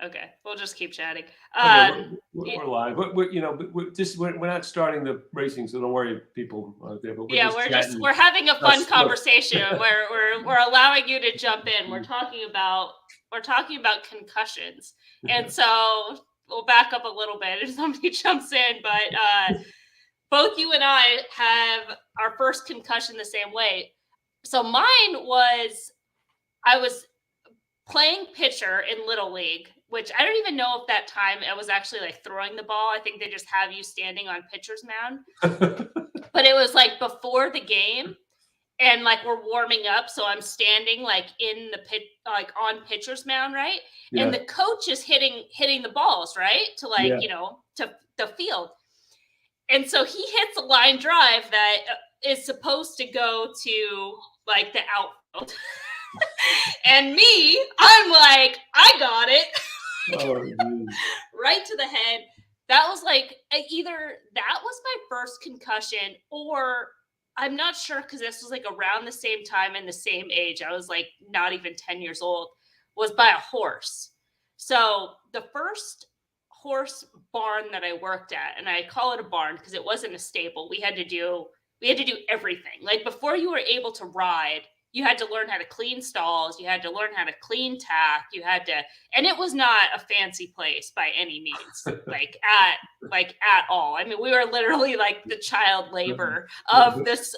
Okay, we'll just keep chatting. Okay, Y- we're live. We're not starting the racing, so don't worry, people out there. But we're yeah, just chatting. we're having a fun Look. conversation. We're allowing you to jump in. We're talking about concussions, and so we'll back up a little bit if somebody jumps in. But both you and I have our first concussion the same way. So mine was I was playing pitcher in Little League, which I don't even know if that time I was actually like throwing the ball. I think they just have you standing on pitcher's mound. But it was like before the game and like we're warming up. So I'm standing like in the pit, like on pitcher's mound, right? And Yeah, the coach is hitting the balls, right? To like, yeah. to the field. And so he hits a line drive that is supposed to go to like the outfield. And me, I'm like, I got it. Oh, geez. Right to the head. That was like either that was my first concussion, or I'm not sure because this was like around the same time and the same age. I was like not even 10 years old, was by a horse. So the first horse barn that I worked at, and I call it a barn because it wasn't a stable. We had to do everything. Like before you were able to ride, you had to learn how to clean stalls, you had to learn how to clean tack, and it was not a fancy place by any means, like at all. I mean, we were literally like the child labor of this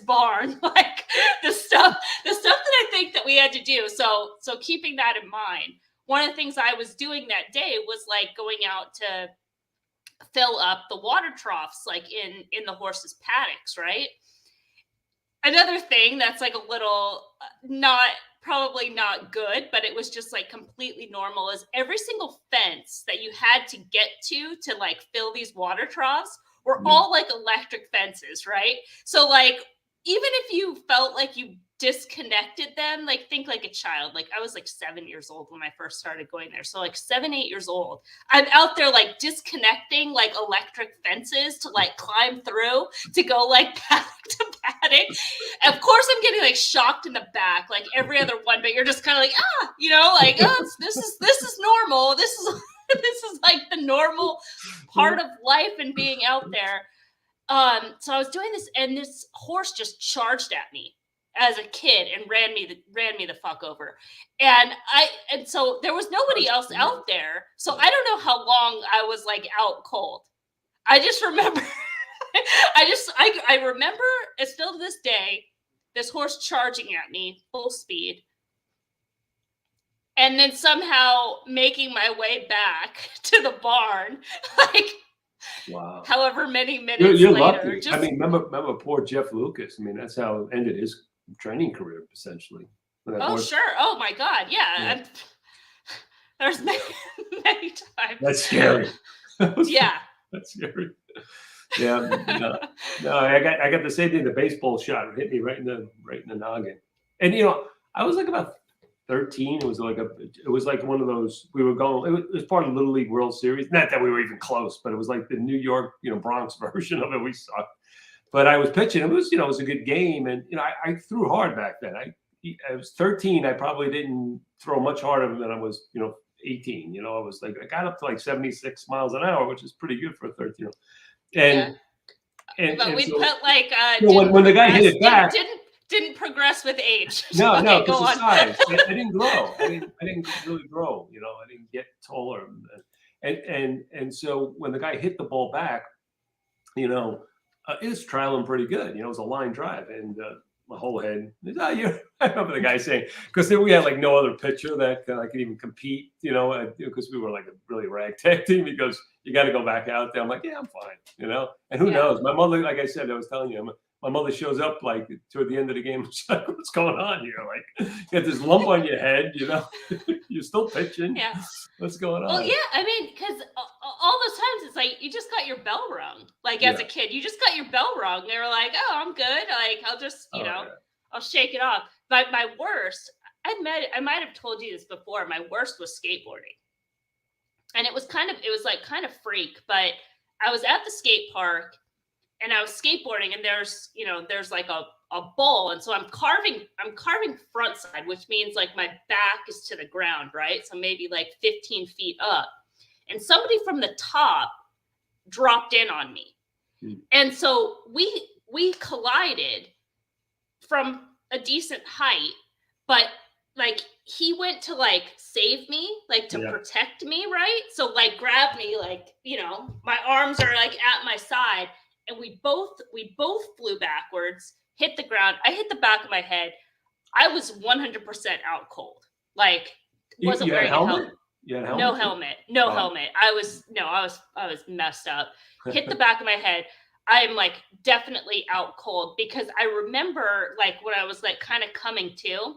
barn, like the stuff that I think that we had to do. So keeping that in mind, one of the things I was doing that day was like going out to fill up the water troughs, like in the horses' paddocks, right? Another thing that's like a little not probably not good, but it was just like completely normal, is every single fence that you had to get to like fill these water troughs were Yeah. all like electric fences, right? So like even if you felt like you disconnected them, like think like a child. Like I was like 7 years old when I first started going there. So like 7, 8 years old. I'm out there like disconnecting like electric fences to like climb through to go like paddock to paddock. Of course, I'm getting like shocked in the back, like every other one. But you're just kind of like, like, oh, this is normal. This is this is like the normal part of life and being out there. So I was doing this, and this horse just charged at me as a kid and ran me the fuck over. And so there was nobody else out there. So I don't know how long I was like out cold. I just remember I remember it's still to this day, this horse charging at me full speed, and then somehow making my way back to the barn, like Wow. however many minutes You're later. lucky. I Just mean, remember poor Jeff Lucas. I mean, that's how it ended his training career, essentially. When that oh horse. sure, oh my god, Yeah. yeah. There's many, many times. That's scary. Yeah. That's scary. Yeah, no, I got the same thing. The baseball shot hit me right in the noggin. And I was like about 13. It was like one of those, we were going. It was part of the Little League World Series. Not that we were even close, but it was like the New York, Bronx version of it. We sucked. But I was pitching. It was a good game, and I threw hard back then. I was 13. I probably didn't throw much harder than I was 18. I was like, I got up to like 76 miles an hour, which is pretty good for a 13-year-old. Yeah. And But we so put like when didn't the guy hit progress it back, didn't progress with age. no, Okay, go because the on. size, I didn't grow. I didn't really grow. I didn't get taller. And so when the guy hit the ball back, it was trailing pretty good. It was a line drive, and my whole head. I remember the guy saying, because we had like no other pitcher that I could even compete. Because we were like a really ragtag team. He goes, "You got to go back out there." I'm like, "Yeah, I'm fine." And who knows? My mother, like I said, I was telling you, my mother shows up like toward the end of the game. She's like, "What's going on here? Like, you got this lump on your head. You're still pitching. Yeah. What's going on?" Well, yeah, I mean, because all those times it's like you just got your bell rung. Like as a kid, you just got your bell rung. They were like, "Oh, I'm good. Like I'll just, Yeah. I'll shake it off." But my worst, I might have told you this before. My worst was skateboarding, and it was kind of freak. But I was at the skate park, and I was skateboarding, and there's like a bowl, and so I'm carving front side, which means like my back is to the ground, right? So maybe like 15 feet up, and somebody from the top dropped in on me, and so we collided from a decent height, but like he went to like save me, like to protect me, right? So like grab me, like, my arms are like at my side, and we both flew backwards, hit the ground. I hit the back of my head. I was 100% out cold. Like, wasn't wearing a helmet. No helmet. No helmet. I was messed up. Hit the back of my head. I'm like definitely out cold, because I remember like when I was like kind of coming to,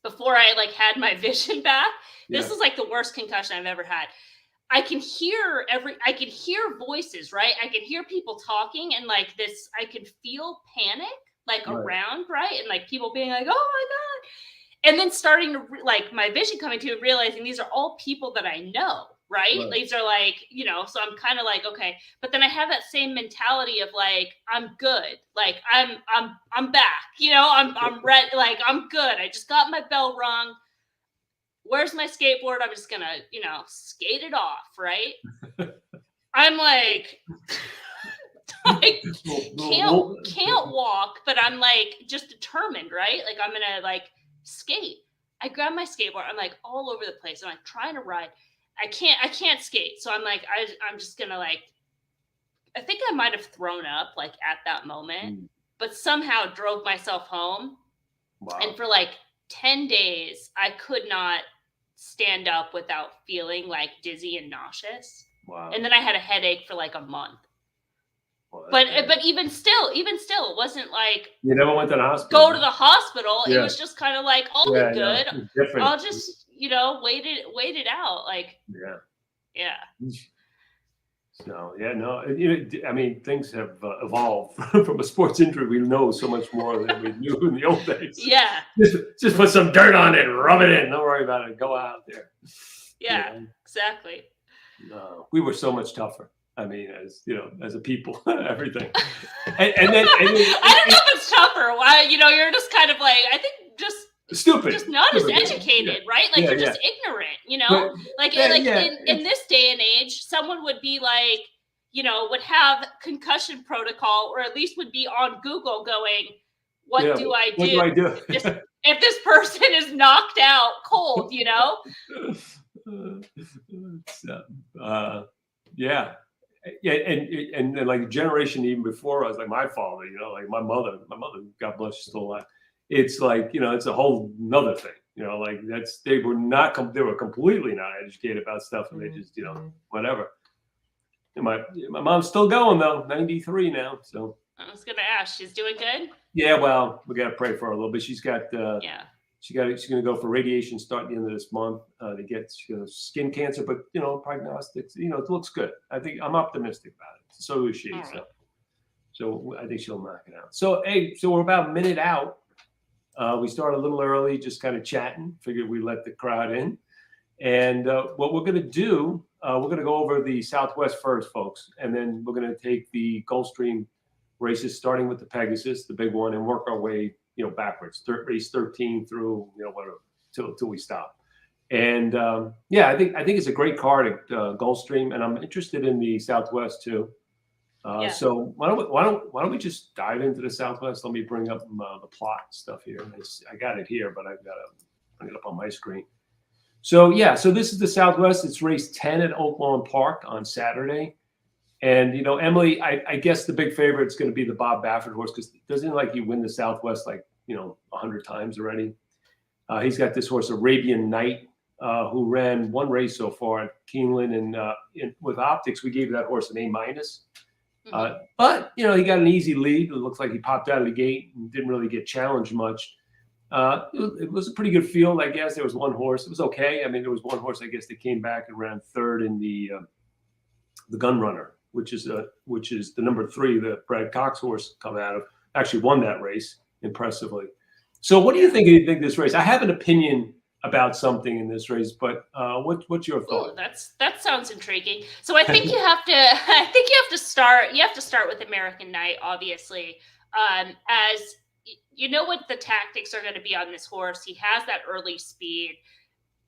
before I like had my vision back. This is like the worst concussion I've ever had. I can hear voices, right? I can hear people talking, and like this, I could feel panic like around, right? And like people being like, "Oh my God." And then starting to like my vision coming to, realizing these are all people that I know, right? These are like, so I'm kind of like, okay. But then I have that same mentality of like, I'm good. Like I'm back, I'm ready. Like, I'm good. I just got my bell rung. Where's my skateboard? I'm just gonna, skate it off, right? I'm like, I can't walk, but I'm like just determined, right? Like I'm gonna like skate. I grab my skateboard. I'm like all over the place. I'm like trying to ride. I can't skate. So I'm like, I'm just gonna like, I think I might have thrown up like at that moment, but somehow drove myself home. Wow. And for like 10 days, I could not stand up without feeling like dizzy and nauseous. Wow. And then I had a headache for like a month. Well, but even still, it wasn't like you never went to the hospital. Go to the hospital. It was just kind of like, I'll be good. I'll just wait it out. Like yeah. So I mean, things have evolved from a sports injury. We know so much more than we knew in the old days. Yeah. Just put some dirt on it, rub it in. Don't worry about it. Go out there. Yeah, exactly. No, we were so much tougher. I mean, as a people, everything. And then I don't know if it's tougher. Why, you're just kind of like, I think just stupid, just not as educated, right? Like you're just ignorant, But, in this day and age, someone would be like, would have concussion protocol, or at least would be on Google going, what do I do? If this person is knocked out cold, and then like a generation even before us, like my father, like my mother, God bless, she's still alive. It's like, it's a whole nother thing, like they were completely not educated about stuff, and they just, whatever. And my mom's still going though, 93 now. So I was going to ask, she's doing good? Yeah. Well, we got to pray for her a little bit. She's got, she's going to go for radiation starting the end of this month to get skin cancer, but prognostics, it looks good. I think I'm optimistic about it. So is she. Right. So I think she'll knock it out. So, so we're about a minute out. We started a little early, just kind of chatting. Figured we let the crowd in. And what we're going to do, we're going to go over the Southwest first, folks, and then we're going to take the Gulfstream races, starting with the Pegasus, the big one, and work our way, backwards, race 13 through, whatever, till we stop. And I think it's a great card at Gulfstream, and I'm interested in the Southwest too. So why don't we just dive into the Southwest? Let me bring up the plot stuff here. I got it here, but I've got to bring it up on my screen. So this is the Southwest. It's race 10 at Oak Lawn Park on Saturday. And, Emily, I guess the big favorite is going to be the Bob Baffert horse, because doesn't like he win the Southwest 100 times already. He's got this horse, Arabian Night, who ran one race so far at Keeneland, and with Optics, we gave that horse an A-. But, he got an easy lead. It looks like he popped out of the gate and didn't really get challenged much. It was a pretty good field, I guess. There was one horse. It was okay. I mean, there was one horse, I guess, that came back and ran third in the Gun Runner, which is the number 3 that Brad Cox horse come out of. Actually won that race impressively. So what do you think of this race? I have an opinion about something in this race. But what's your Ooh, thought? that sounds intriguing. So I think you have to I think you have to start with American Night, obviously. As you know what the tactics are going to be on this horse. He has that early speed.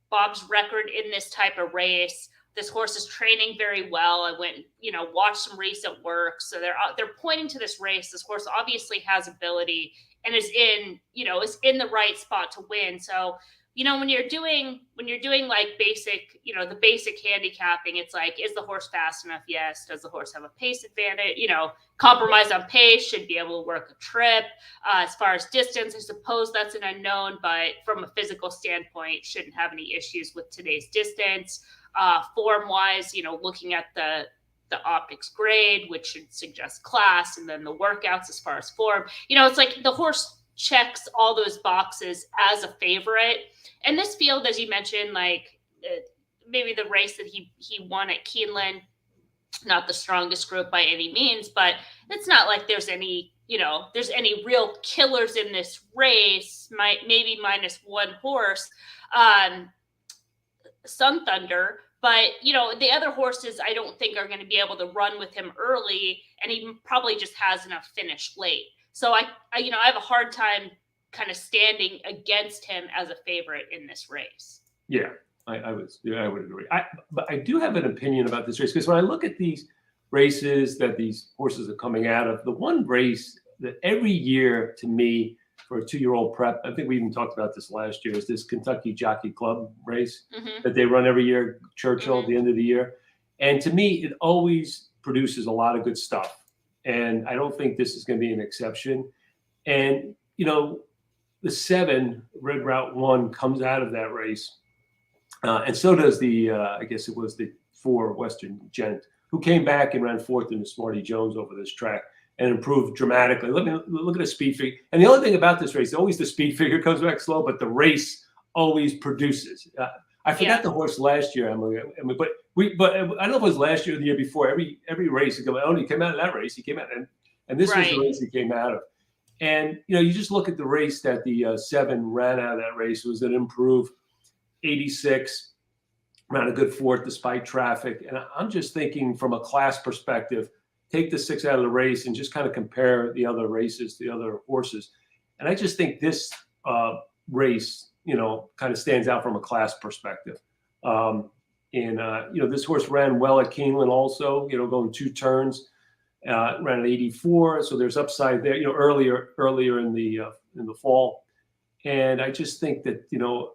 Bob's record in this type of race. This horse is training very well. I went, watched some recent work. So they're pointing to this race. This horse obviously has ability and is in the right spot to win. So, when you're doing like basic, the basic handicapping, it's like, is the horse fast enough? Yes. Does the horse have a pace advantage? Compromise on pace, should be able to work a trip. As far as distance, I suppose that's an unknown, but from a physical standpoint, shouldn't have any issues with today's distance. Form wise, looking at the optics grade, which should suggest class, and then the workouts as far as form. It's like the horse checks all those boxes as a favorite. And this field, as you mentioned, like maybe the race that he won at Keeneland, not the strongest group by any means, but it's not like there's any real killers in this race. Maybe minus one horse, um, Sun Thunder, but the other horses I don't think are going to be able to run with him early, and he probably just has enough finish late. So I have a hard time kind of standing against him as a favorite in this race. Yeah, I would agree. But I do have an opinion about this race, because when I look at these races that these horses are coming out of, the one race that every year to me for a 2-year-old prep, I think we even talked about this last year, is this Kentucky Jockey Club race Mm-hmm. that they run every year, Churchill, at Mm-hmm. the end of the year. And to me, it always produces a lot of good stuff. And I don't think this is going to be an exception. And, the 7, Red Route 1, comes out of that race. And so does I guess it was the 4 Western Gent, who came back and ran 4th in the Smarty Jones over this track and improved dramatically. Look at the speed figure. And the only thing about this race, always the speed figure comes back slow, but the race always produces. I forgot Yeah. the horse last year, Emily, but I don't know if it was last year or the year before. Every race, he came out of that race. He came out, and this was the Right. race he came out of. And you just look at the race that the 7 ran out of that race. It was an improved 86, ran a good 4th despite traffic. And I'm just thinking from a class perspective, take the 6 out of the race and just kind of compare the other races, the other horses. And I just think this race, kind of stands out from a class perspective. This horse ran well at Keeneland also, going 2 turns, ran at 84. So there's upside there, earlier in the fall. And I just think that,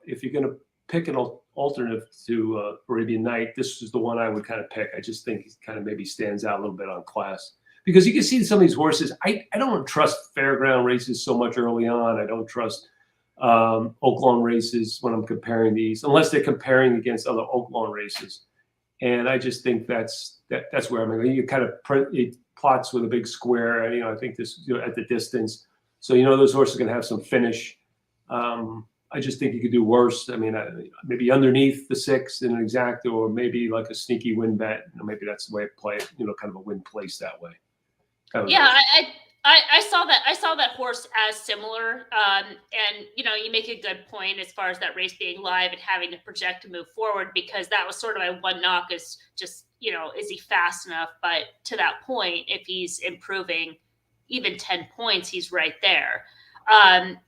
if you're going to pick an alternative to Arabian Night, this is the one I would kind of pick. I just think he kind of maybe stands out a little bit on class, because you can see some of these horses. I don't trust fairground races so much early on. I don't trust Oaklawn races when I'm comparing these, unless they're comparing against other Oaklawn races. And I just think that's where I'm going. You kind of it plots with a big square, and I think this at the distance. So those horses are going to have some finish. I just think you could do worse. I mean, maybe underneath the 6 in an exact, or maybe like a sneaky win bet. Maybe that's the way to play it. Kind of a win place that way. Yeah, I saw that horse as similar, and you make a good point as far as that race being live and having to project to move forward, because that was sort of my one knock, is just is he fast enough? But to that point, if he's improving even 10 points, he's right there. And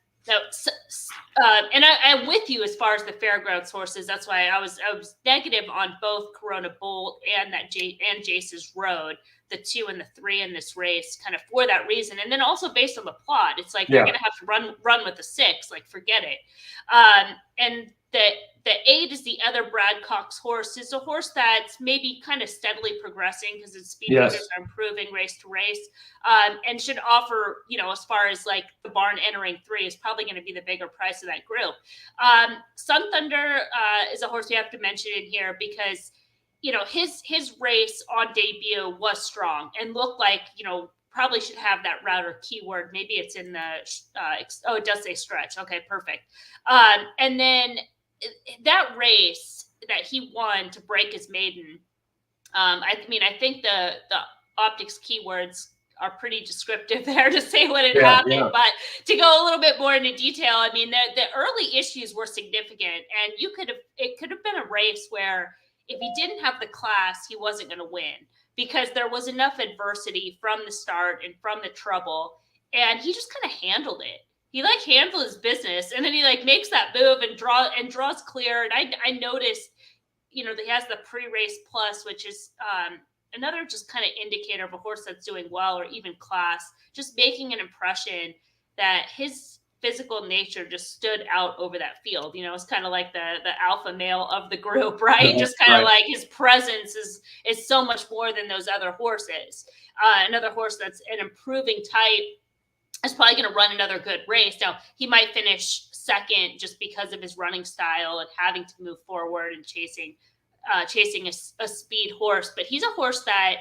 I'm with you as far as the fairgrounds horses. That's why I was negative on both Corona Bolt and Jace's Road, the 2 and the 3 in this race, kind of for that reason. And then also based on the plot, it's like you're going to have to run with the 6, like forget it. And the 8 is the other Brad Cox horse. Is a horse that's maybe kind of steadily progressing, because its speed figures are improving race to race, and should offer, as far as like the barn entering 3, is probably going to be the bigger price of that group. Sun Thunder is a horse we have to mention in here, because his race on debut was strong and looked like probably should have that router keyword. Maybe it's in the it does say stretch. Okay, perfect. And then that race that he won to break his maiden, I think the optics keywords are pretty descriptive there to say what had Yeah, happened. yeah. But to go a little bit more into detail, I mean, the early issues were significant, and it could have been a race where if he didn't have the class, he wasn't going to win because there was enough adversity from the start and from the trouble, and he just kind of handled it. He like handled his business, and then he like makes that move and draws clear. And I noticed, you know, he has the pre-race plus, which is another just kind of indicator of a horse that's doing well, or even class, just making an impression that his physical nature just stood out over that field. You know, it's kind of like the alpha male of the group, right? Just kind of like his presence is so much more than those other horses. Another horse that's an improving type is probably going to run another good race. Now, he might finish second just because of his running style and having to move forward and chasing a speed horse. But he's a horse that,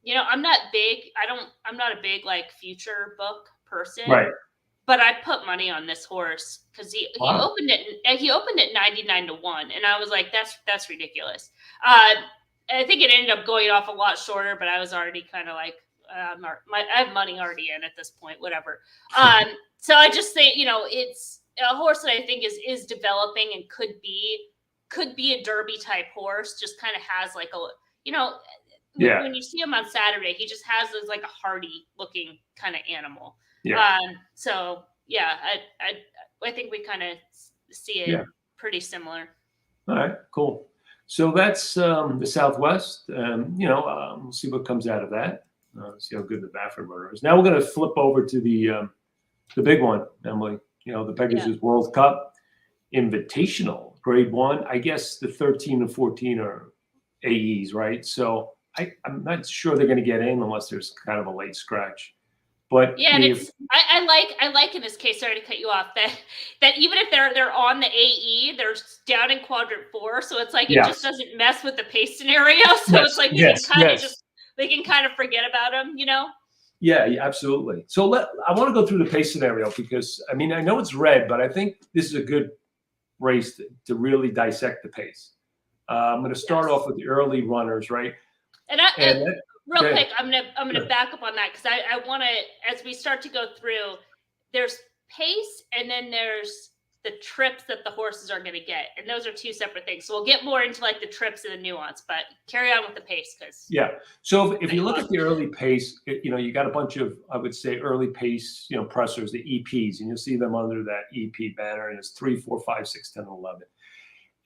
you know, I'm not a big like future book person, Right. but I put money on this horse because he opened at 99-1, and I was like, that's ridiculous. I think it ended up going off a lot shorter, but I was already kind of like, I have money already in at this point, whatever. So I just think, you know, it's a horse that I think is developing and could be a Derby type horse. Just kind of has like a, you know, when you see him on Saturday, he just has this like a hardy looking kind of animal. Yeah. So yeah, I think we kind of see it pretty similar. All right, cool. So that's the Southwest. You know, we'll see what comes out of that. See how good the Baffert runner is. Now we're going to flip over to the big one, Emily. You know, the Pegasus World Cup Invitational, Grade 1. I guess the 13 and 14 are AEs, right? So I'm not sure they're going to get in unless there's kind of a late scratch. But yeah, and I like in this case, sorry to cut you off, that even if they're on the AE, they're down in quadrant 4, so it's like it just doesn't mess with the pace scenario. So it's like they can kind of forget about them, you know? Yeah, absolutely. So I want to go through the pace scenario because, I mean, I know it's red, but I think this is a good race to really dissect the pace. I'm going to start off with the early runners, right? Real quick, I'm gonna back up on that because I want to, as we start to go through, there's pace and then there's the trips that the horses are going to get, and those are two separate things. So we'll get more into like the trips and the nuance, but carry on with the pace because So if you look at the early pace, you know, you got a bunch of, I would say, early pace, you know, pressers, the EPs, and you'll see them under that EP banner, and it's 3, 4, 5, 6, 10, 11.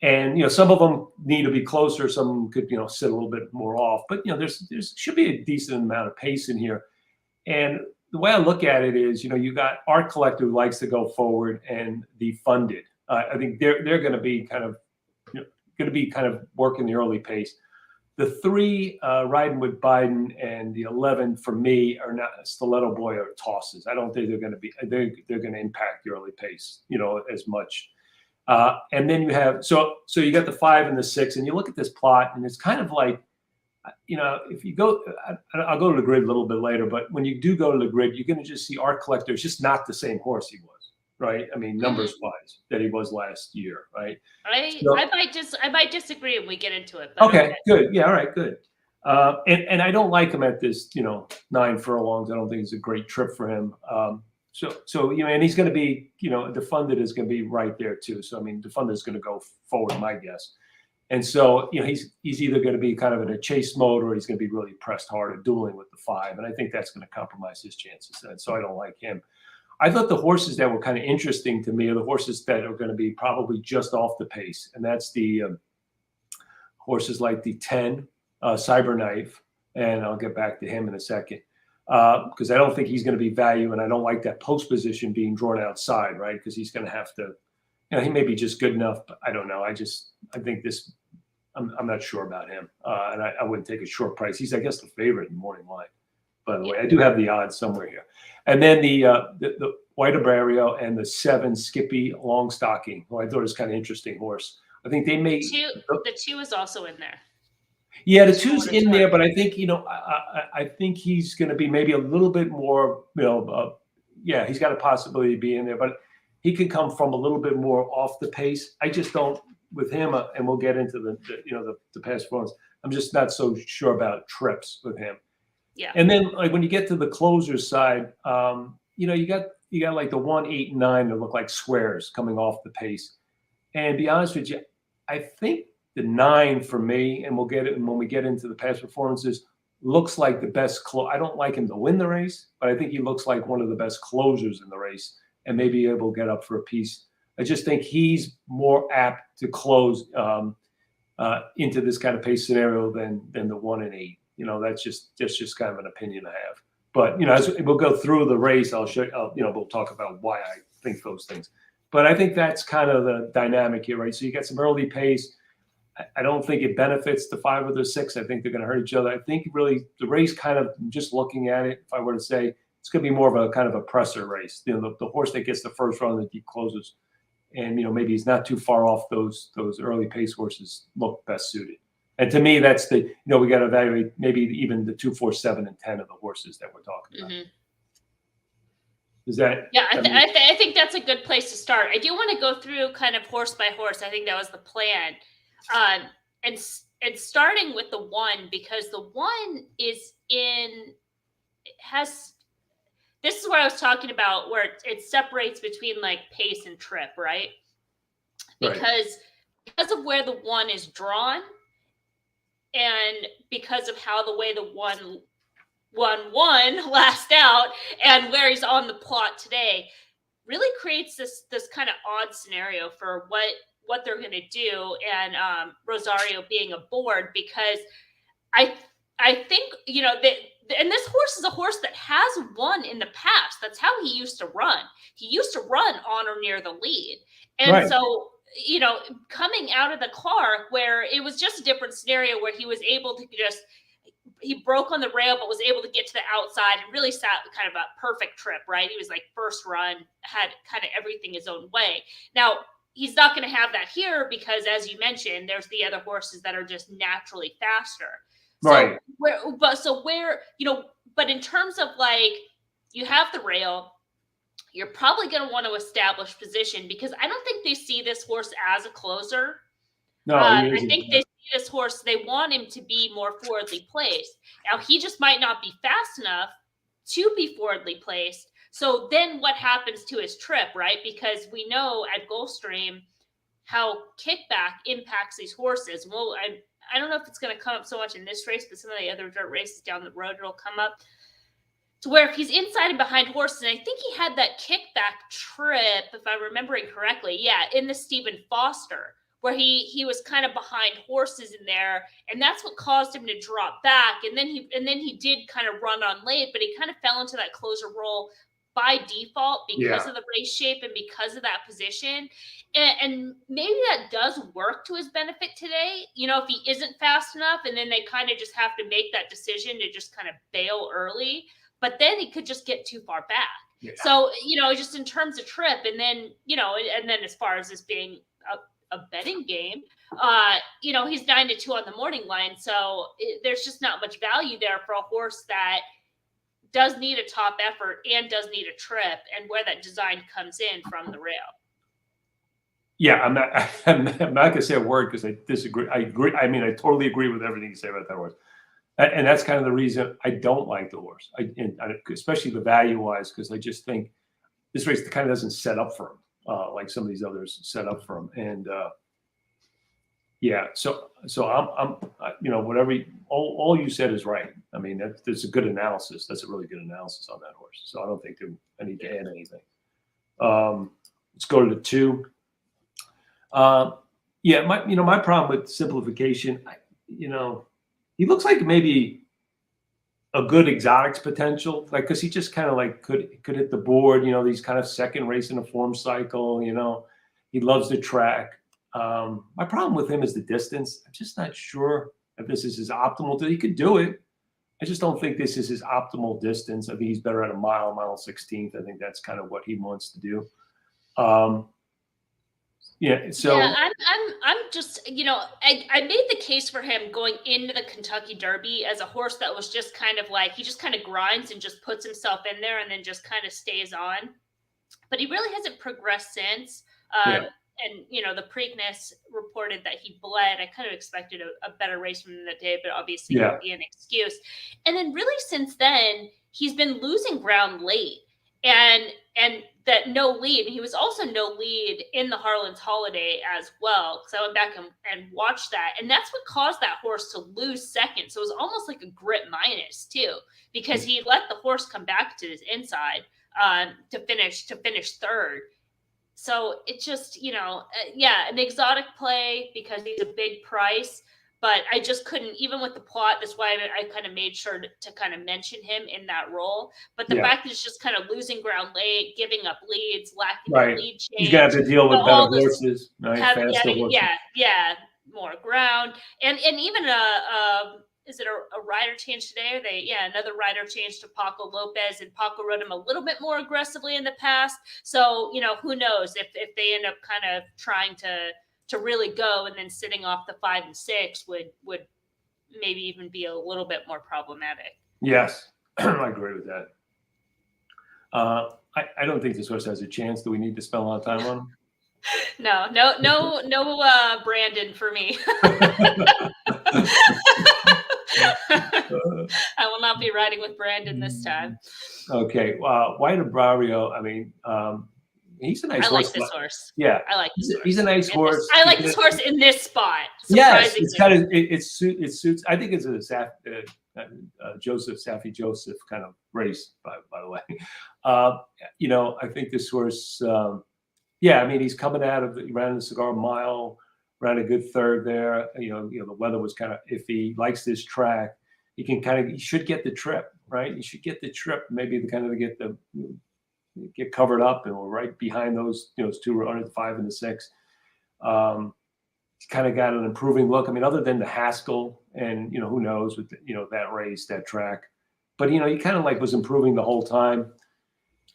And, you know, some of them need to be closer. Some could, you know, sit a little bit more off. But, you know, there's should be a decent amount of pace in here. And the way I look at it is, you know, you got Art Collector who likes to go forward, and the Funded. I think they're going to be kind of working the early pace. The 3 riding with Biden and the 11 for me are not Stiletto Boy or tosses. I don't think they're going to be. They're going to impact the early pace, you know, as much. And then you have, so you got the 5 and the 6, and you look at this plot, and it's kind of like, you know, if you go, I'll go to the grid a little bit later, but when you do go to the grid, you're going to just see Art Collector is just not the same horse he was, right? I mean, numbers wise, that he was last year, right? I might disagree when we get into it. But okay, good. Yeah, all right, good. And I don't like him at this, you know, 9 furlongs. I don't think it's a great trip for him. So you know, and he's going to be, you know, the Funded is going to be right there too. So I mean, the Funded is going to go forward, my guess. And so, you know, he's either going to be kind of in a chase mode, or he's going to be really pressed hard at dueling with the 5, and I think that's going to compromise his chances. And so I don't like him. I thought the horses that were kind of interesting to me are the horses that are going to be probably just off the pace, and that's the horses like the 10 Cyberknife, and I'll get back to him in a second. Because I don't think he's going to be value, and I don't like that post position being drawn outside, right? Because he's going to have to, you know, he may be just good enough, but I don't know. I think this, I'm not sure about him, and I wouldn't take a short price. He's, I guess, the favorite in Morning Line. By the way, I do have the odds somewhere here, and then the White Abrario and the 7 Skippy Longstocking, who I thought was kind of interesting horse. I think they may. The 2 is also in there. Yeah, the 2's in there, but I think, you know, I think he's going to be maybe a little bit more, you know, he's got a possibility to be in there, but he can come from a little bit more off the pace. I just don't, with him, and we'll get into the past forms. I'm just not so sure about trips with him. Yeah. And then like when you get to the closer side, you got like the 1, 8, and 9 that look like squares coming off the pace. And to be honest with you, I think the 9 for me, and we'll get it when we get into the past performances, looks like the best. I don't like him to win the race, but I think he looks like one of the best closers in the race, and maybe able to get up for a piece. I just think he's more apt to close into this kind of pace scenario than the 1 and 8. That's just kind of an opinion I have. But as we'll go through the race, I'll show we'll talk about why I think those things. But I think that's kind of the dynamic here, right? So you got some early pace. I don't think it benefits the 5 or the 6. I think they're going to hurt each other. I think really the race, kind of just looking at it, if I were to say, it's going to be more of a kind of a presser race. The horse that gets the first run, the deep closes, and maybe he's not too far off those early pace horses look best suited. And to me, that's we got to evaluate maybe even the 2, 4, 7, and 10 of the horses that we're talking about. Mm-hmm. Is that? Yeah, I think that's a good place to start. I do want to go through kind of horse by horse. I think that was the plan, and starting with the 1, because the 1 is has. This is what I was talking about, where it separates between like pace and trip, right? Because of where the 1 is drawn, and because of how the way the 1 last out, and where he's on the plot today, really creates this kind of odd scenario for what they're going to do, and Rosario being aboard, because I think and this horse is a horse that has won in the past. That's how he used to run. He used to run on or near the lead, and so coming out of the car, where it was just a different scenario, where he was able to he broke on the rail, but was able to get to the outside and really sat kind of a perfect trip, right? He was like first run, had kind of everything his own way. Now, he's not going to have that here, because, as you mentioned, there's the other horses that are just naturally faster. So but in terms of like, you have the rail, you're probably going to want to establish position, because I don't think they see this horse as a closer. No, I think they see this horse, they want him to be more forwardly placed. Now, he just might not be fast enough to be forwardly placed. So then what happens to his trip, right? Because we know at Gulfstream how kickback impacts these horses. Well, I don't know if it's going to come up so much in this race, but some of the other dirt races down the road, it'll come up to where if he's inside and behind horses, and I think he had that kickback trip, if I'm remembering correctly, in the Stephen Foster, where he was kind of behind horses in there, and that's what caused him to drop back. And then he did kind of run on late, but he kind of fell into that closer role by default because of the race shape and because of that position. And maybe that does work to his benefit today, if he isn't fast enough, and then they kind of just have to make that decision to just kind of bail early, but then he could just get too far back. Yeah. So, just in terms of trip, and then, and then as far as this being a betting game, he's 9-2 on the morning line. So there's just not much value there for a horse that does need a top effort and does need a trip, and where that design comes in from the rail. Yeah, I'm not going to say a word because I disagree. I agree. I mean, I totally agree with everything you say about that horse. And that's kind of the reason I don't like the horse, especially the value-wise, because I just think this race kind of doesn't set up for him like some of these others set up for him. And so I'm whatever all you said is right. I mean, that's a good analysis. That's a really good analysis on that horse. So I don't think I need to add anything. Let's go to the 2. My problem with simplification, he looks like maybe a good exotics potential, like, because he just kind of like could hit the board, these kind of second race in a form cycle, he loves the track. My problem with him is the distance. I'm just not sure if this is his optimal. He could do it. I just don't think this is his optimal distance. I think he's better at a mile 16th. I think that's kind of what he wants to do. I'm just, I made the case for him going into the Kentucky Derby as a horse that was just kind of like, he just kind of grinds and just puts himself in there and then just kind of stays on. But he really hasn't progressed since. and the Preakness reported that he bled. I kind of expected a better race from him that day, but obviously it would be an excuse. And then really since then, he's been losing ground late, and that no lead. He was also no lead in the Harlan's Holiday as well. So I went back and watched that, and that's what caused that horse to lose second. So it was almost like a grip minus too, because he let the horse come back to his inside to finish third. So it just, an exotic play because he's a big price, but I just couldn't, even with the plot. That's why I kind of made sure to kind of mention him in that role. But the fact that he's just kind of losing ground late, giving up leads, lacking a lead change. He's got to deal with better horses, faster horses. Yeah, more ground. And even is it a rider change today? Another rider change to Paco Lopez, and Paco rode him a little bit more aggressively in the past. So, who knows if they end up kind of trying to really go, and then sitting off the 5 and 6 would maybe even be a little bit more problematic. Yes, I agree with that. I don't think this horse has a chance. Do we need to spend a lot of time on him? No, Brandon for me. I will not be riding with Brandon this time. Okay. White Barrio, I mean, he's a nice horse. I like this horse. Yeah. I like this horse. He's a nice horse. I like this horse in this spot. Yes. It's kind of, it suits, I think it's a Safi Joseph kind of race, by the way. I think this horse, I mean, he's coming out of, he ran the Cigar Mile, ran a good third there. The weather was kind of iffy. He likes this track. He should get the trip, right? He should get the trip, maybe get covered up, and we're right behind those two runners, the 5 and the 6. He's kind of got an improving look. I mean, other than the Haskell, and who knows with that race, that track, but he kind of was improving the whole time.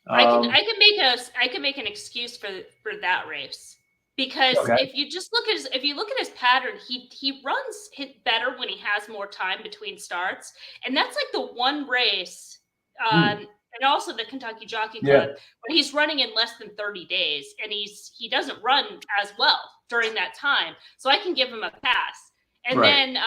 I can make an excuse for that race, because if you look at his pattern, he runs better when he has more time between starts, and that's like the one race, and also the Kentucky Jockey Club, where he's running in less than 30 days, and he doesn't run as well during that time, so I can give him a pass. And then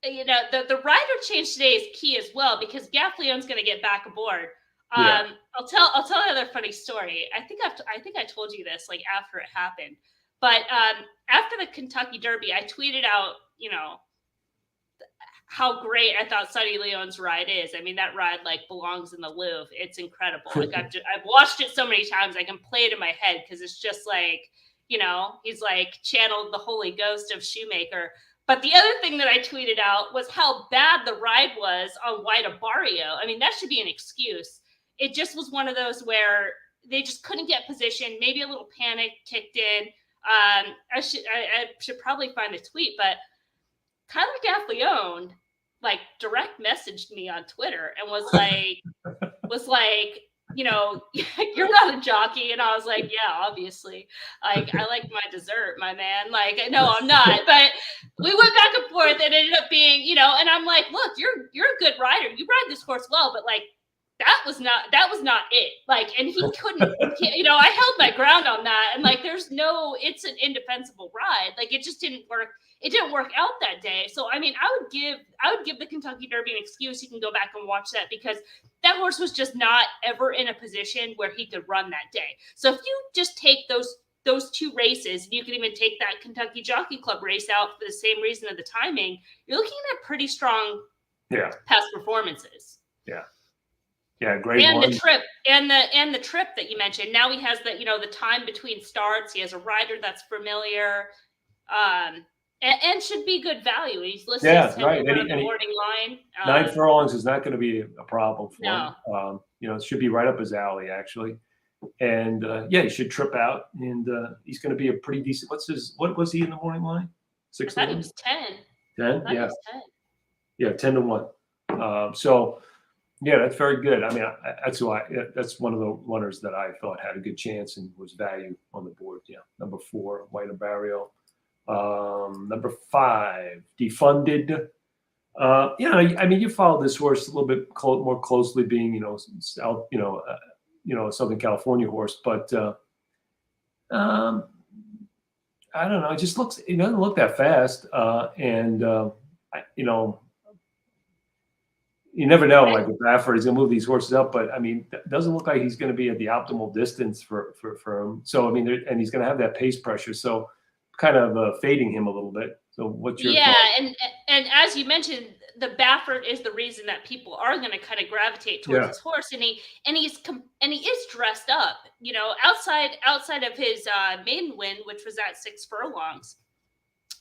the rider change today is key as well, because Gaffleon's going to get back aboard. I'll tell another funny story. I think I told you this after it happened, but after the Kentucky Derby, I tweeted out, how great I thought Sonny Leon's ride is. I mean, that ride belongs in the Louvre. It's incredible. I've watched it so many times, I can play it in my head, because it's just he's channeled the Holy Ghost of Shoemaker. But the other thing that I tweeted out was how bad the ride was on White Barrio. I mean, that should be an excuse. It just was one of those where they just couldn't get position. Maybe a little panic kicked in. I should probably find a tweet, but Tyler Gaffleon direct messaged me on Twitter and was like, you're not a jockey. And I was like, yeah, obviously. I like my dessert, my man. No, I'm not. But we went back and forth, and it ended up being, and I'm like, look, you're a good rider. You ride this horse well, but that was not it. And he couldn't, I held my ground on that. And it's an indefensible ride. It just didn't work. It didn't work out that day. So, I mean, I would give the Kentucky Derby an excuse. You can go back and watch that, because that horse was just not ever in a position where he could run that day. So if you just take those two races, and you can even take that Kentucky Jockey Club race out for the same reason of the timing, you're looking at pretty strong past performances. Yeah. Yeah, great. And the trip and the trip that you mentioned. Now he has the time between starts. He has a rider that's familiar, and should be good value. He's listed on the morning line. 9 furlongs is not going to be a problem for him. It should be right up his alley, actually. And he should trip out, and he's going to be a pretty decent. What was he in the morning line? 6 I thought he was 10. 10? Yeah. 10. Yeah, 10 to 1. Yeah, that's very good. I mean, that's one of the runners that I thought had a good chance and was value on the board. Yeah, number 4, White Barrio. Number 5, Defunded. I mean, you follow this horse a little bit more closely, being South, Southern California horse, but I don't know. It just looks. It doesn't look that fast, you know, you never know. Like with Baffert, he's gonna move these horses up, but I mean, it doesn't look like he's gonna be at the optimal distance for him. So I mean, and he's gonna have that pace pressure. So kind of fading him a little bit. So what's your Yeah, thought? and as you mentioned, the Baffert is the reason that people are going to kind of gravitate towards Yeah. this horse, and he is dressed up. You know, outside of his maiden win, which was at 6 furlongs,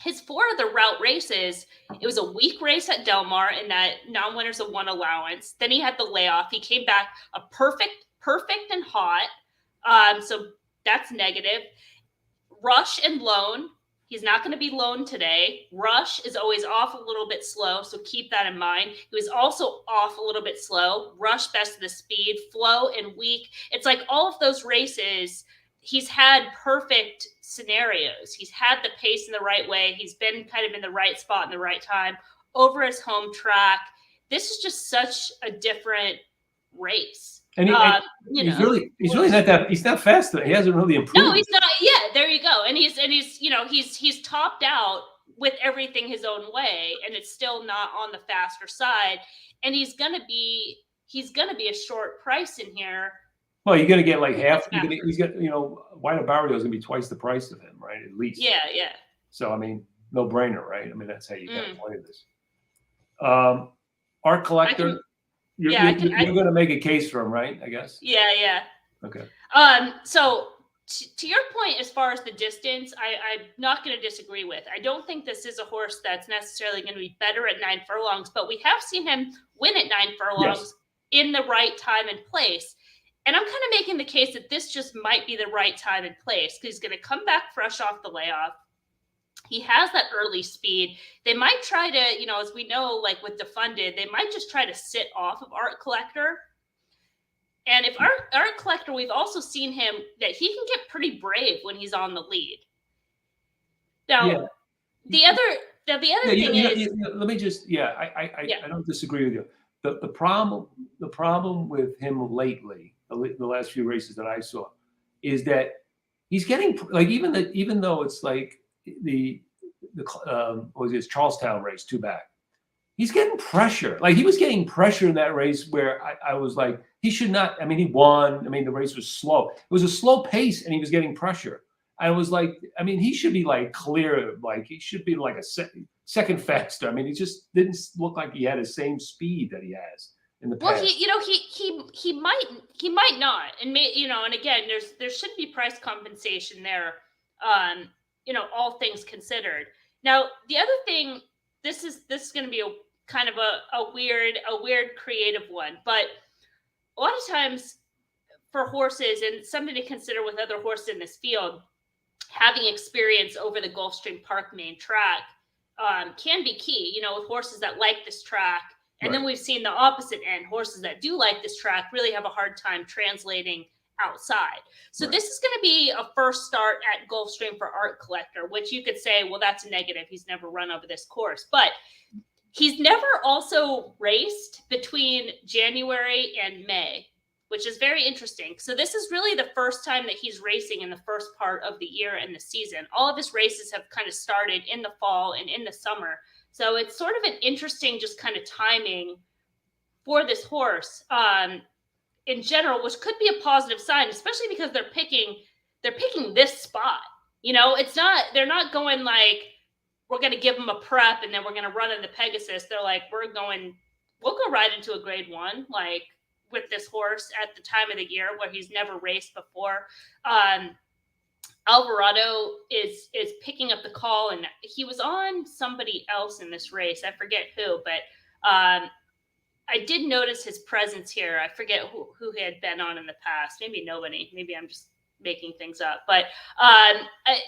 his 4 of the route races, it was a weak race at Del Mar in that non-winners of 1 allowance. Then he had the layoff. He came back a perfect and hot. So that's negative. Rush and Lone. He's not going to be Lone today. Rush is always off a little bit slow, so keep that in mind. He was also off a little bit slow. Rush best of the speed, Flow and Weak. It's like all of those races, he's had perfect scenarios. He's had the pace in the right way. He's been kind of in the right spot in the right time over his home track. This is just such a different race. And he's really not that. He's not fast. He hasn't really improved. No, he's not. Yeah, there you go. And he's he's topped out with everything his own way, and it's still not on the faster side. And he's gonna be a short price in here. Well, you're gonna get like half. He's got White Barrio is gonna be twice the price of him, right? At least. Yeah. So I mean, no brainer, right? I mean, that's how you got to play this. Art Collector. You're going to make a case for him, right? I guess. Yeah. Okay. So to your point, as far as the distance, I'm not going to disagree with. I don't think this is a horse that's necessarily going to be better at 9 furlongs, but we have seen him win at 9 furlongs in the right time and place. And I'm kind of making the case that this just might be the right time and place because he's going to come back fresh off the layoff. He has that early speed. They might try to, as we know, like with Defunded, they might just try to sit off of Art Collector. And if Art Collector, we've also seen him that he can get pretty brave when he's on the lead. Now, the other thing is, let me just, I don't disagree with you. The problem with him lately, the last few races that I saw, is that he's getting like even though it's like the was his Charlestown race 2 back. He's getting pressure. Like he was getting pressure in that race where I was like, he should not. I mean, he won. I mean, the race was slow. It was a slow pace, and he was getting pressure. I was like, I mean, he should be like clear. Like he should be like a second faster. I mean, he just didn't look like he had the same speed that he has in the past. Well, he might not, and and again, there should be price compensation there. All things considered. Now, the other thing, this is going to be a kind of a weird creative one, but a lot of times for horses, and something to consider with other horses in this field, having experience over the Gulfstream Park main track can be key. With horses that like this track, and then we've seen the opposite end, horses that do like this track really have a hard time translating outside. So this is going to be a first start at Gulfstream for Art Collector, which you could say, well, that's a negative. He's never run over this course, but he's never also raced between January and May, which is very interesting. So this is really the first time that he's racing in the first part of the year and the season. All of his races have kind of started in the fall and in the summer. So it's sort of an interesting just kind of timing for this horse. In general, which could be a positive sign, especially because they're picking this spot. They're not going like, we're going to give them a prep and then we're going to run in the Pegasus. They're like, we'll go right into a grade 1, like with this horse at the time of the year where he's never raced before. Alvarado is picking up the call, and he was on somebody else in this race. I forget who, but I did notice his presence here. I forget who he had been on in the past. Maybe nobody. Maybe I'm just making things up. But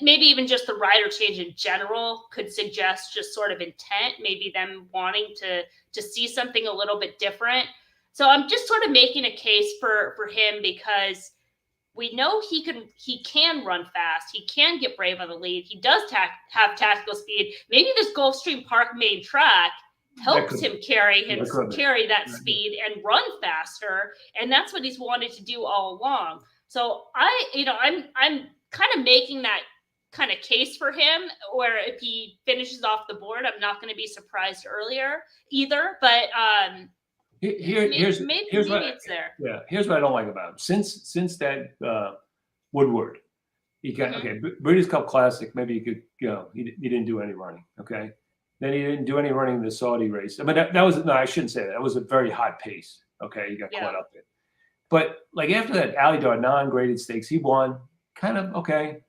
maybe even just the rider change in general could suggest just sort of intent, maybe them wanting to see something a little bit different. So I'm just sort of making a case for him because we know he can run fast. He can get brave on the lead. He does have tactical speed. Maybe this Gulfstream Park main track helps him carry that speed and run faster, and that's what he's wanted to do all along. So I'm kind of making that kind of case for him, or if he finishes off the board, I'm not going to be surprised earlier either. But here's maybe what it's there. Yeah, here's what I don't like about him. Since that Woodward, he got okay. Breeders' Cup Classic. Maybe he could, he didn't do any running. Okay, then he didn't do any running in the Saudi race. I mean, that was no, I shouldn't say that. That was a very hot pace. Okay, he got caught up in. But like after that Alydar non-graded stakes, he won. Kind of okay,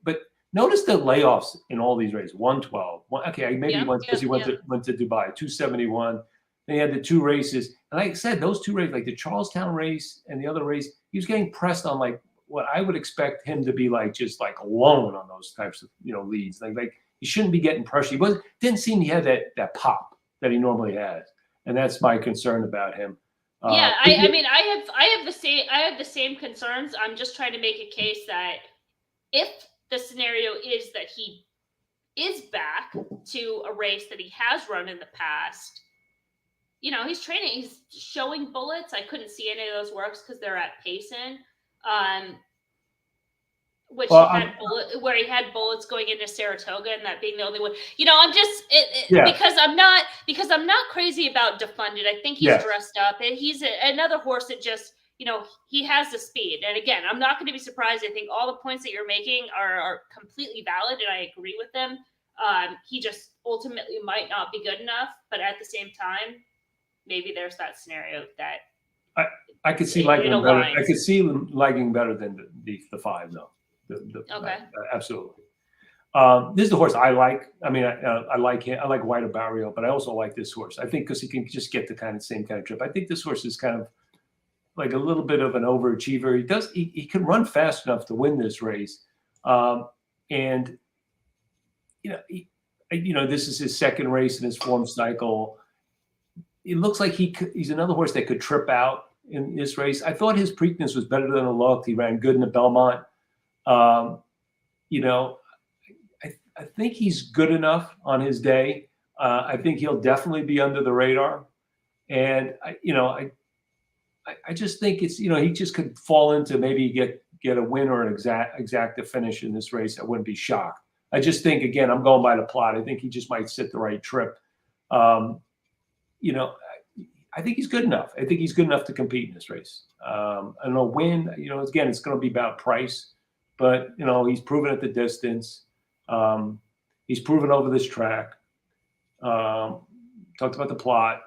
But notice the layoffs in all these races. 112. Okay, maybe he went because he went to Dubai. 271. Then he had the 2 races. And like I said, those 2 races, like the Charlestown race and the other race, he was getting pressed on like what I would expect him to be like, just like alone on those types of leads. Like he shouldn't be getting pressure. Didn't seem he had that pop that he normally has, and that's my concern about him. Yeah, I mean, I have the same concerns. I'm just trying to make a case that if the scenario is that he is back to a race that he has run in the past, he's training, he's showing bullets. I couldn't see any of those works because they're at Payson, which where he had bullets going into Saratoga, and that being the only one. I'm just because I'm not crazy about Defunded. I think he's dressed up, and he's another horse that just he has the speed. And again, I'm not going to be surprised. I think all the points that you're making are completely valid, and I agree with them. He just ultimately might not be good enough, but at the same time, maybe there's that scenario that I could see liking him better. I could see him liking better than the 5 though. Okay. Absolutely. This is the horse I like. I mean, I like him. I like White Barrio, but I also like this horse. I think because he can just get the same kind of trip. I think this horse is kind of like a little bit of an overachiever. He can run fast enough to win this race. And this is his second race in his form cycle. It looks like he's another horse that could trip out in this race. I thought his Preakness was better than it looked. He ran good in the Belmont. I think he's good enough on his day. I think he'll definitely be under the radar. And I just think it's he just could fall into maybe get a win or an exacta finish in this race. I wouldn't be shocked. I just think, again, I'm going by the plot. I think he just might sit the right trip. I think he's good enough. I think he's good enough to compete in this race. I don't know when. Again, it's going to be about price. But, he's proven at the distance. He's proven over this track. Talked about the plot.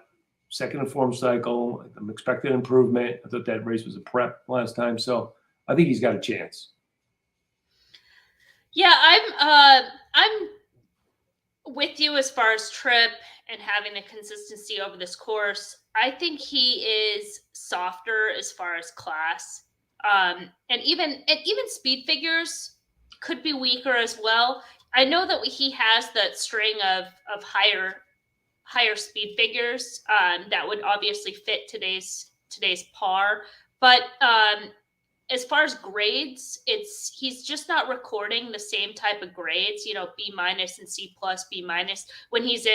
Second in form cycle. I'm expecting improvement. I thought that race was a prep last time. So I think he's got a chance. Yeah, I'm with you as far as trip and having the consistency over this course. I think he is softer as far as class. And even speed figures could be weaker as well. I know that he has that string of higher speed figures that would obviously fit today's par. But as far as grades, he's just not recording the same type of grades. B- and C+, B- when he's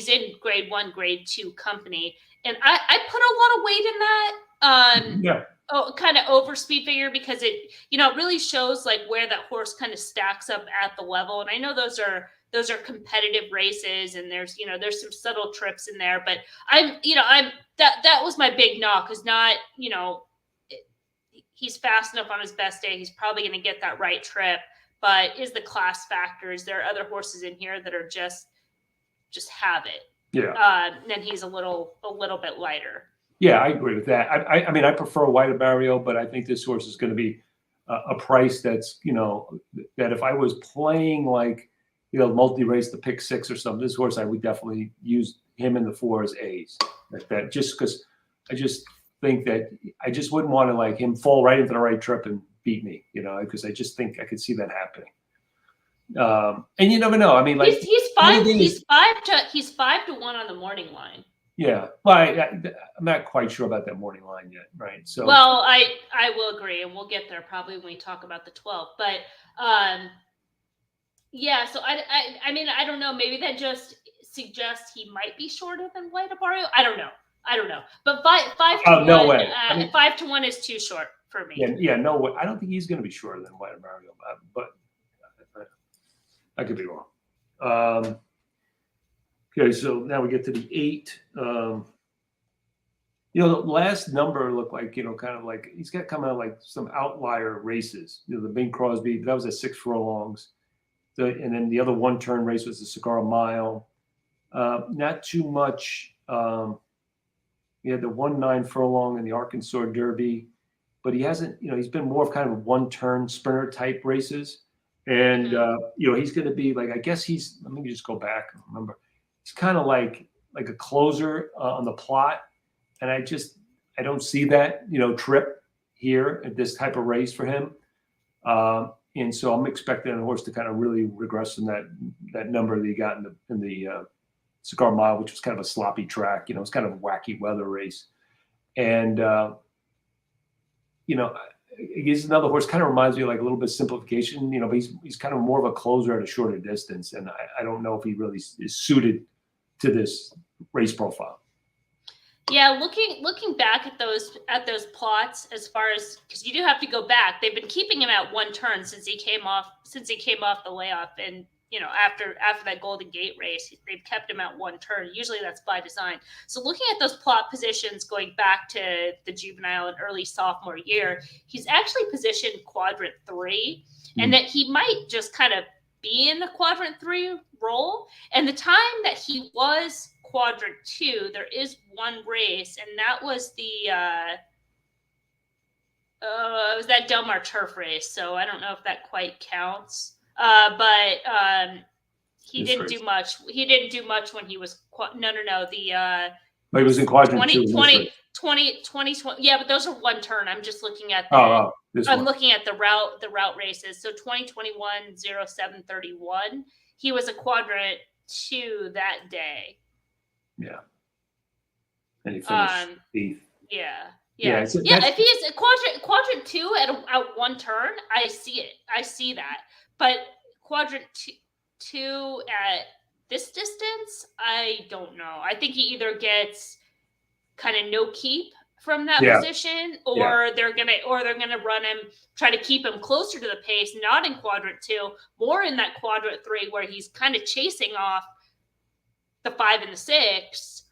in grade 1, grade 2 company. And I put a lot of weight in that. Kind of over speed figure, because it really shows like where that horse kind of stacks up at the level. And I know those are competitive races, and there's some subtle trips in there, but that was my big knock, is not he's fast enough on his best day. He's probably going to get that right trip, but is the class factor? Is there other horses in here that are just have it? Yeah. Then he's a little bit lighter. Yeah, I agree with that. I mean, I prefer White Barrio, but I think this horse is going to be a price that's, that if I was playing like, multi-race, the pick 6 or something, this horse, I would definitely use him in the 4 as A's. That just because I just think that I just wouldn't want to like him fall right into the right trip and beat me, because I just think I could see that happening. And you never know. I mean, like he's 5 to 1 on the morning line. Yeah, well, I'm not quite sure about that morning line yet, right? So, well, I will agree, and we'll get there probably when we talk about the 12. But yeah, so I mean, I don't know. Maybe that just suggests he might be shorter than White Barrio. I don't know. But 5 to 1, no way. 5 to 1 is too short for me. Yeah, no way. I don't think he's going to be shorter than White Barrio, but I could be wrong. Okay, so now we get to the 8. The last number looked like, kind of like he's got coming out like some outlier races. The Bing Crosby, that was at 6 furlongs. And then the other 1-turn race was the Cigar Mile. Not too much. He had the 1-9 furlong in the Arkansas Derby, but he hasn't, he's been more of kind of 1-turn sprinter type races. And, he's going to be like, I guess let me just go back and remember. He's kind of like a closer on the plot. And I don't see that, trip here at this type of race for him. And so I'm expecting a horse to kind of really regress in that number that he got in the Cigar Mile, which was kind of a sloppy track. It's kind of a wacky weather race. And, he's another horse, kind of reminds me of like a little bit of Simplification, but he's kind of more of a closer at a shorter distance. And I don't know if he really is suited to this race profile. Yeah, looking back at those plots, as far as, because you do have to go back, they've been keeping him at 1 turn since he came off the layoff, and after that Golden Gate race, they've kept him at 1 turn. Usually that's by design. So looking at those plot positions going back to the juvenile and early sophomore year, he's actually positioned quadrant 3, and that he might just kind of be in the quadrant 3 role. And the time that he was quadrant 2, there is one race, and that was it was that Del Mar Turf race. So I don't know if that quite counts. But he didn't do much. He didn't do much when he was no. But he was in quadrant 20. Yeah, but those are 1 turn. I'm just looking at looking at the route races. So 2021 0731. He was a quadrant 2 that day. Yeah. And he finished 8th. Yeah. Yeah. If he is a quadrant 2 at 1 turn, I see it. I see that. But quadrant 2 at this distance, I don't know. I think he either gets kind of no keep from that position, or they're gonna run him, try to keep him closer to the pace, not in quadrant 2, more in that quadrant 3 where he's kind of chasing off the 5 and the 6,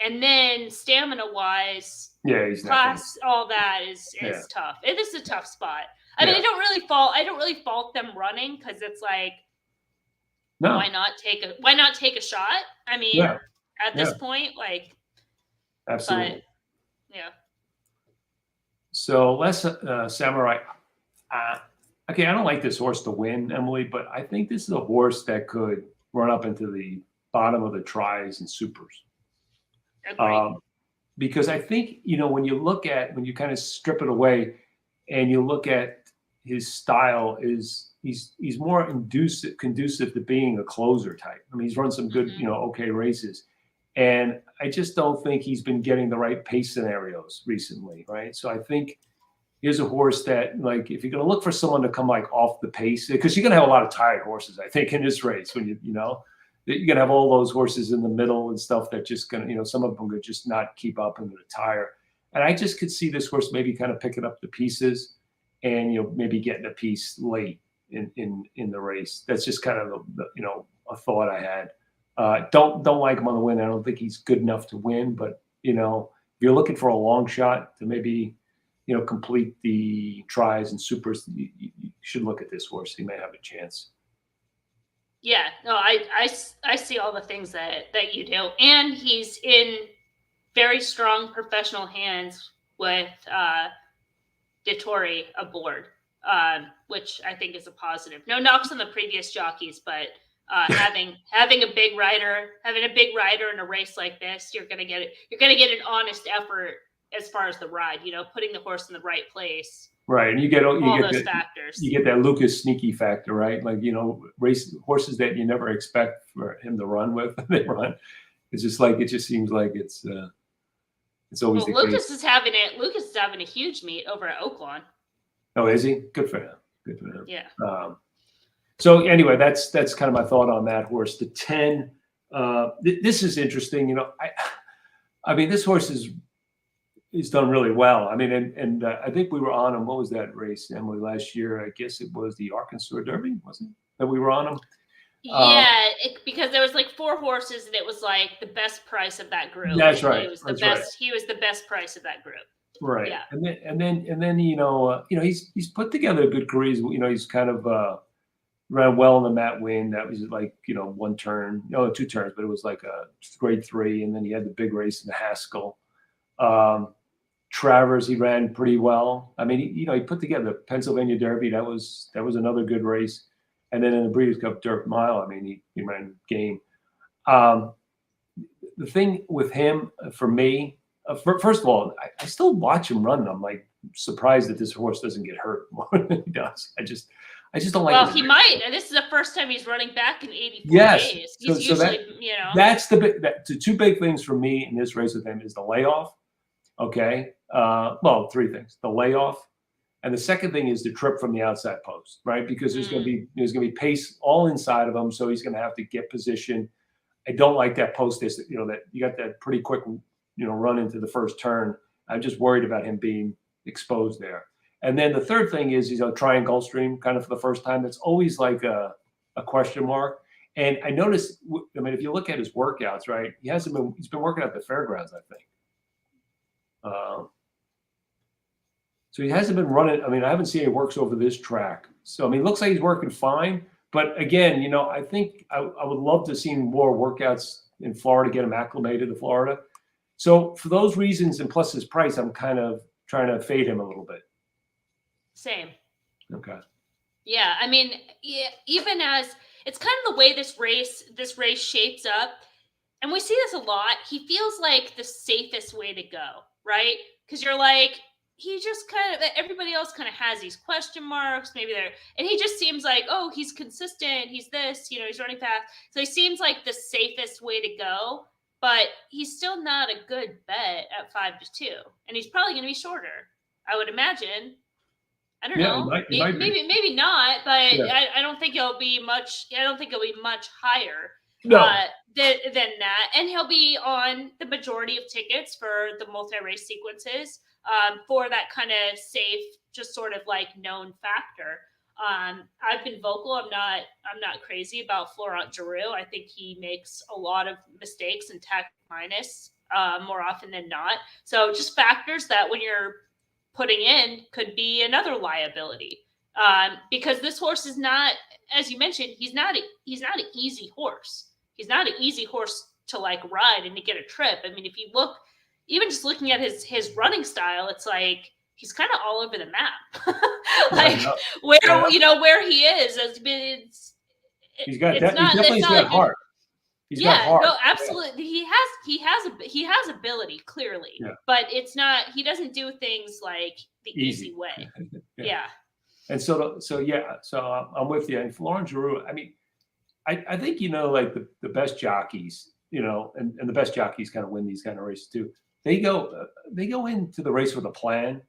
and then stamina wise, he's class, all that is tough. It is a tough spot. I mean, I don't really fault them running, because it's like, why not take a shot? I mean, at this point, like, absolutely. But, yeah. So let's Samurai. Okay, I don't like this horse to win, Emily, but I think this is a horse that could run up into the bottom of the tries and supers. Because I think, when you kind of strip it away and you look at his style, he's more conducive to being a closer type. I mean, he's run some good, okay races. And I just don't think he's been getting the right pace scenarios recently, right? So I think here's a horse that, like, if you're going to look for someone to come like off the pace, because you're going to have a lot of tired horses, I think, in this race, when you're going to have all those horses in the middle and stuff that just going to, some of them could just not keep up and tire. And I just could see this horse maybe kind of picking up the pieces and, maybe getting a piece late in the race. That's just kind of, a thought I had. Don't like him on the win. I don't think he's good enough to win, but, if you're looking for a long shot to maybe, complete the tries and supers, you should look at this horse. He may have a chance. Yeah, no, I see all the things that you do, and he's in very strong professional hands with Dettori aboard, which I think is a positive. No knocks on the previous jockeys, but having a big rider in a race like this, you're gonna get an honest effort as far as the ride. Putting the horse in the right place. Right, and you get those factors. You get that Lucas Sneaky factor, right? Like, race horses that you never expect for him to run with, they run. It just seems like it's always the Lucas case. Lucas is having a huge meet over at Oaklawn. Oh, is he? Good for him. Yeah. So anyway, that's kind of my thought on that horse. The 10. This is interesting. I mean, this horse is done really well. I mean, and I think we were on him. What was that race, Emily, last year? I guess it was the Arkansas Derby, wasn't it? That we were on him. Yeah, because there was like 4 horses, and it was like the best price of that group. That's right. It was the That's right. best. He was the best price of that group. Right. Yeah. And then he's put together a good career. He's kind of ran well in the Matt win. That was like, one turn, no, 2 turns, but it was like a grade 3. And then he had the big race in the Haskell. Travers, he ran pretty well. I mean, he put together the Pennsylvania Derby. That was another good race. And then in the Breeders' Cup Dirt Mile, I mean, he ran game. The thing with him, for me, first of all, I still watch him run. And I'm like surprised that this horse doesn't get hurt more than he does. I just don't like. Well, he might. And this is the first time he's running back in 84 Yes. days. So He's usually, that's the 2 big things for me in this race with him is the layoff. Okay. Well, 3 things: the layoff, and the second thing is the trip from the outside post, right? Because there's going to be pace all inside of him, so he's going to have to get position. I don't like that post. That you got that pretty quick, run into the first turn. I'm just worried about him being exposed there. And then the third thing is he's trying Gulfstream kind of for the first time. That's always like a question mark. And I noticed, I mean, if you look at his workouts, right, he's been working at the fairgrounds, I think. So he hasn't been running. I mean, I haven't seen he works over this track. So, I mean, it looks like he's working fine. But again, I think I would love to see more workouts in Florida, get him acclimated to Florida. So for those reasons, and plus his price, I'm kind of trying to fade him a little bit. Same. Okay. Yeah, I mean, even as it's kind of the way this race shapes up, and we see this a lot. He feels like the safest way to go, right? Because you're like, he just kind of, everybody else kind of has these question marks. Maybe and he just seems like, oh, he's consistent. He's this, he's running fast. So he seems like the safest way to go, but he's still not a good bet at 5-2, and he's probably going to be shorter, I would imagine. I don't know. Maybe not, but yeah. I don't think it'll be much. I don't think it'll be much higher than that. And he'll be on the majority of tickets for the multi-race sequences for that kind of safe, just sort of like known factor. I've been vocal. I'm not crazy about Florent Geroux. I think he makes a lot of mistakes and tack minus more often than not. So just factors that when you're putting in could be another liability because this horse is not, as you mentioned, he's not an easy horse. He's not an easy horse to like ride and to get a trip. I mean, if you look, even just looking at his running style, it's like he's kind of all over the map. Like where he is. He's definitely got heart. He's got heart. No, absolutely. Yeah. He has ability, clearly, but it's not. He doesn't do things like the easy way. Yeah. And so I'm with you. And Florent Geroux, I mean, I think like the best jockeys, and the best jockeys kind of win these kind of races too. They go into the race with a plan.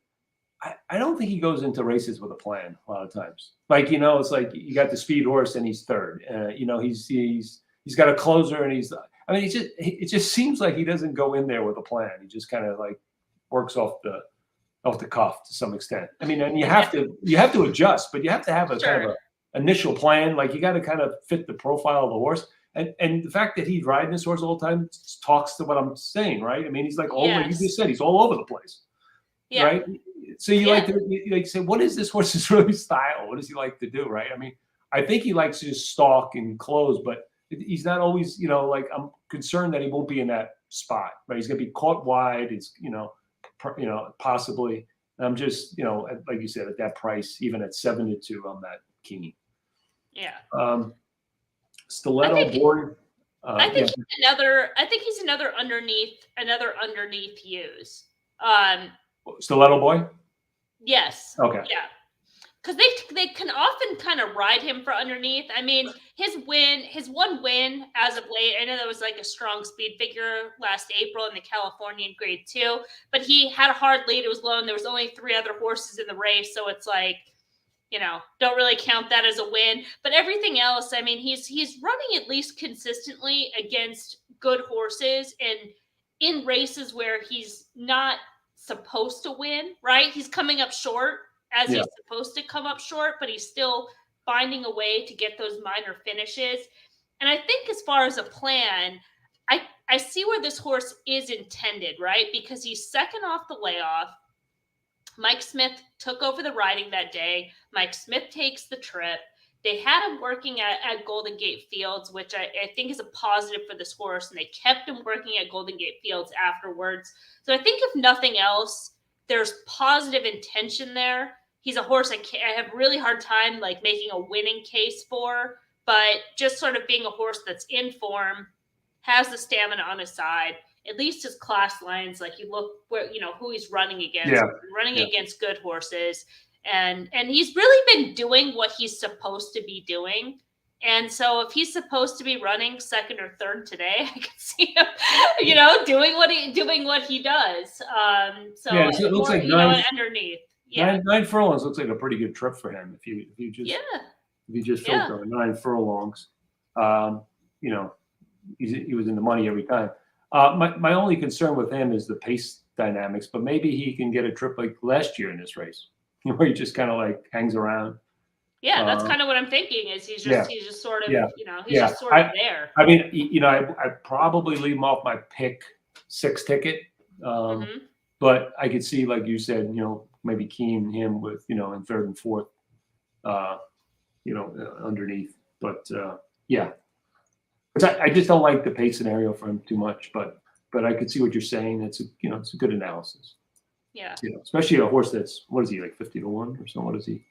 I don't think he goes into races with a plan a lot of times. Like it's like you got the speed horse and he's third. He's got a closer and it just seems like he doesn't go in there with a plan. He just kind of like works off the cuff to some extent. I mean, and you have to adjust, but you have to have a kind of a initial plan. Like you got to kind of fit the profile of the horse. And the fact that he's riding this horse all the time talks to what I'm saying, right? I mean, he's like like you just said, he's all over the place. Yeah. Right. So you like to say, what is this horse's really style? What does he like to do? Right. I mean, I think he likes to just stalk and close, but he's not always, like I'm concerned that he won't be in that spot, right? He's going to be caught wide. It's, possibly. And I'm just, like you said, at that price, even at 7-2, I'm not keen. Yeah. Stiletto board. I think he's another underneath use. Stiletto boy. Yes. Okay. Yeah. Because they can often kind of ride him for underneath. I mean, his one win as of late, I know that was like a strong speed figure last April in the Californian Grade 2, but he had a hard lead. It was low, and there was only 3 other horses in the race, so it's like, don't really count that as a win. But everything else, I mean, he's running at least consistently against good horses and in races where he's not supposed to win, right? He's coming up short as he's supposed to come up short, but he's still finding a way to get those minor finishes. And I think as far as a plan, I see where this horse is intended, right? Because he's second off the layoff. Mike Smith took over the riding that day. Mike Smith takes the trip. They had him working at Golden Gate Fields, which I think is a positive for this horse. And they kept him working at Golden Gate Fields afterwards. So I think if nothing else, there's positive intention there. He's a horse I have a really hard time like making a winning case for, but just sort of being a horse that's in form, has the stamina on his side. At least his class lines, like you look where who he's running against, running against good horses, and he's really been doing what he's supposed to be doing. And so if he's supposed to be running second or third today, I can see him, doing what he does. So it looks like underneath. Nine furlongs looks like a pretty good trip for him. If you just filter 9 furlongs, he was in the money every time. My only concern with him is the pace dynamics, but maybe he can get a trip like last year in this race, where he just kind of like hangs around. Yeah, that's kind of what I'm thinking. Is he's just sort of just sort of there. I mean, I probably leave him off my pick 6 ticket, but I could see, like you said, maybe keying him with in third and fourth, underneath. But I just don't like the pace scenario for him too much, but I could see what you're saying. It's a good analysis. Yeah. Especially a horse that's, what is he, like 50 to 1 or something? What is he?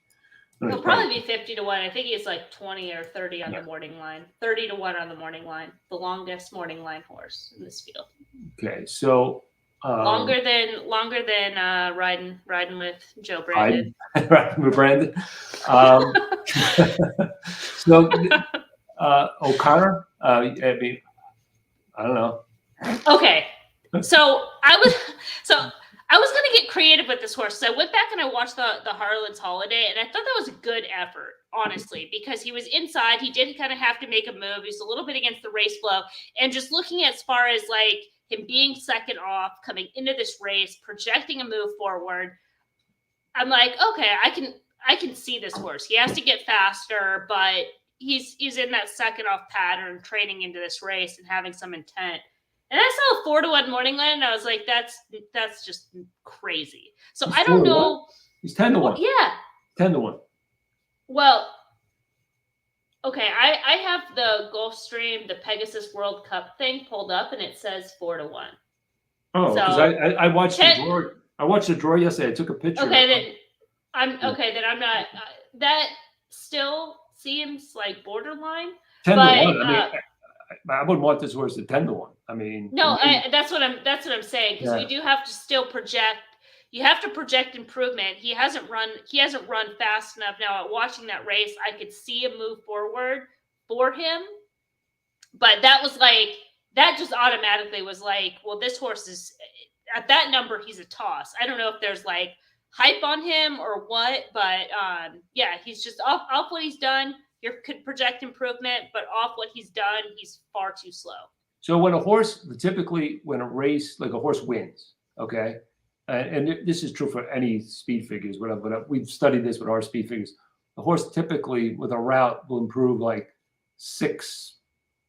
He'll probably be 50 to 1. I think he's like 20 or 30 on the morning line. 30 to 1 on the morning line. The longest morning line horse in this field. Okay, so longer than riding with Joe Brandon. Riding with Brandon. So O'Connor. I mean, I don't know. Okay, so I was going to get creative with this horse. So I went back and I watched the Harlan's Holiday, and I thought that was a good effort, honestly, because he was inside. He did kind of have to make a move. He was a little bit against the race flow, and just looking at as far as like him being second off, coming into this race, projecting a move forward, I'm like, okay, I can see this horse. He has to get faster, but he's in that second off pattern, training into this race and having some intent. And I saw a 4 to 1 morning line, and I was like, that's just crazy. So I don't know. He's 10 to 1. Yeah. 10 to 1. Well, okay. I have the Gulfstream, the Pegasus World Cup thing pulled up, and it says 4 to 1. Oh, because I watched the draw. I watched the draw yesterday. I took a picture. Okay, then I'm not. That still seems like borderline. 10 to 1. I mean, I wouldn't want this horse at 10 to 1. I mean, no, that's what I'm saying, because you do have to still project. You have to project improvement. He hasn't run fast enough. Now, watching that race, I could see a move forward for him, but that just automatically was like, well, this horse is at that number. He's a toss. I don't know if there's like hype on him or what, but he's just off what he's done. You could project improvement, but off what he's done, he's far too slow. So when a horse wins, okay, and this is true for any speed figures, whatever, but we've studied this with our speed figures. The horse typically with a route will improve like 6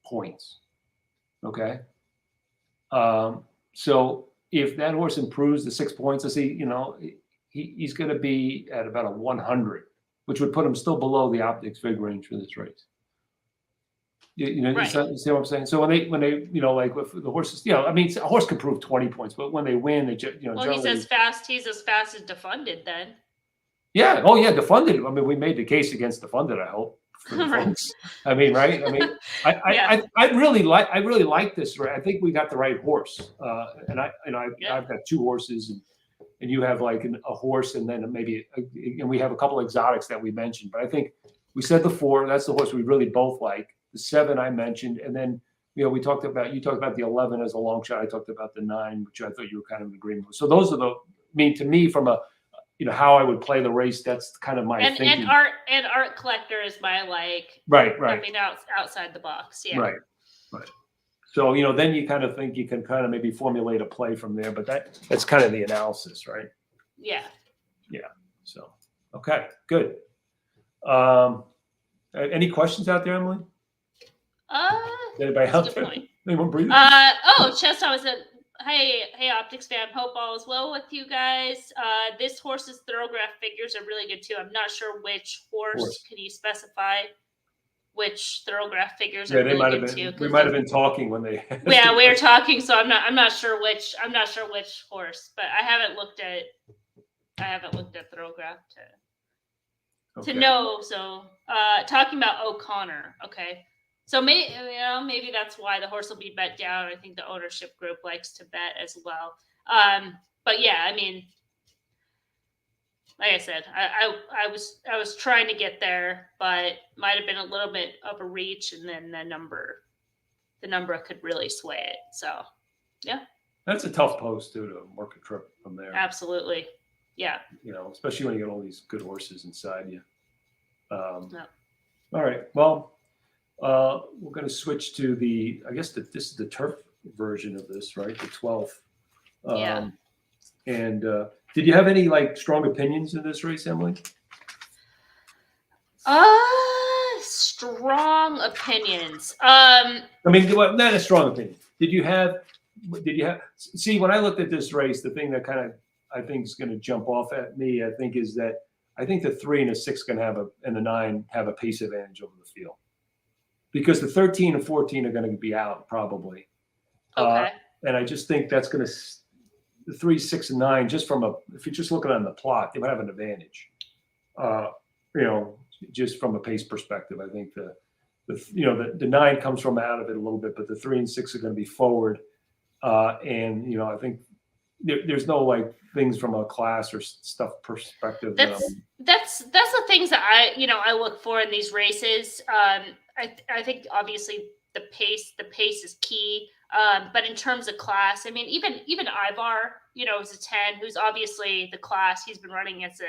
points, okay? So if that horse improves the 6 points, let's see, he's going to be at about a 100, which would put him still below the Optics Vig range for this race. Right. You see what I'm saying? So when they like with the horses, I mean, a horse can prove 20 points, but when they win, they well, he's as fast as Defunded then. Yeah. Oh, yeah. Defunded. I mean, we made the case against Defunded, I hope. Right. I mean, right? I mean, I really like this. Right? I think we got the right horse. I've got 2 horses, and you have like a horse, and then and we have a couple exotics that we mentioned. But I think we said the 4. That's the horse we really both like. The 7 I mentioned, and then you talked about the 11 as a long shot. I talked about the 9, which I thought you were kind of in agreement with. So those are to me from a how I would play the race. That's kind of my thinking. And art collector is my like right. I mean, outside the box. Yeah. Right. So then you kind of think you can kind of maybe formulate a play from there, but that's kind of the analysis, right? Yeah. So okay, good. Any questions out there, Emily? Uh, Anybody that's a out good there? point. Anyone breathing? Chess, I was at. Hey, Optics fam. Hope all is well with you guys. This horse's thoroughgraph figures are really good too. I'm not sure which horse. Can you specify which thoroughgraph figures are Yeah, they really might have good been. too? We might have been talking when they. Yeah, we were talking, so I'm not sure which horse, but I haven't looked at thoroughgraph to know. So talking about O'Connor, okay. So maybe that's why the horse will be bet down. I think the ownership group likes to bet as well. But yeah, I mean, like I said, I was trying to get there, but might have been a little bit of a reach, and then the number could really sway it. So yeah, that's a tough post too to work a trip from there. Absolutely, yeah. Especially when you get all these good horses inside you. All right, well. We're going to switch to this is the turf version of this, right? The 12th. Yeah. And did you have any strong opinions in this race, Emily? Strong opinions. I mean, not a strong opinion. Did you have? See, when I looked at this race, the thing that kind of I think is going to jump off at me, I think, is that I think the 3 and the 6 can and the 9 have a pace advantage over the field. Because the 13 and 14 are going to be out probably. Okay. And I just think that's going to the 3, 6, and 9 just if you're just looking on the plot, they would have an advantage. Just from a pace perspective, I think the 9 comes from out of it a little bit, but the 3 and 6 are going to be forward. And I think there's no things from a class or stuff perspective. That's the things that I look for in these races. I think obviously the pace is key. But in terms of class, I mean, even Ivar, is a 10, who's obviously the class he's been running against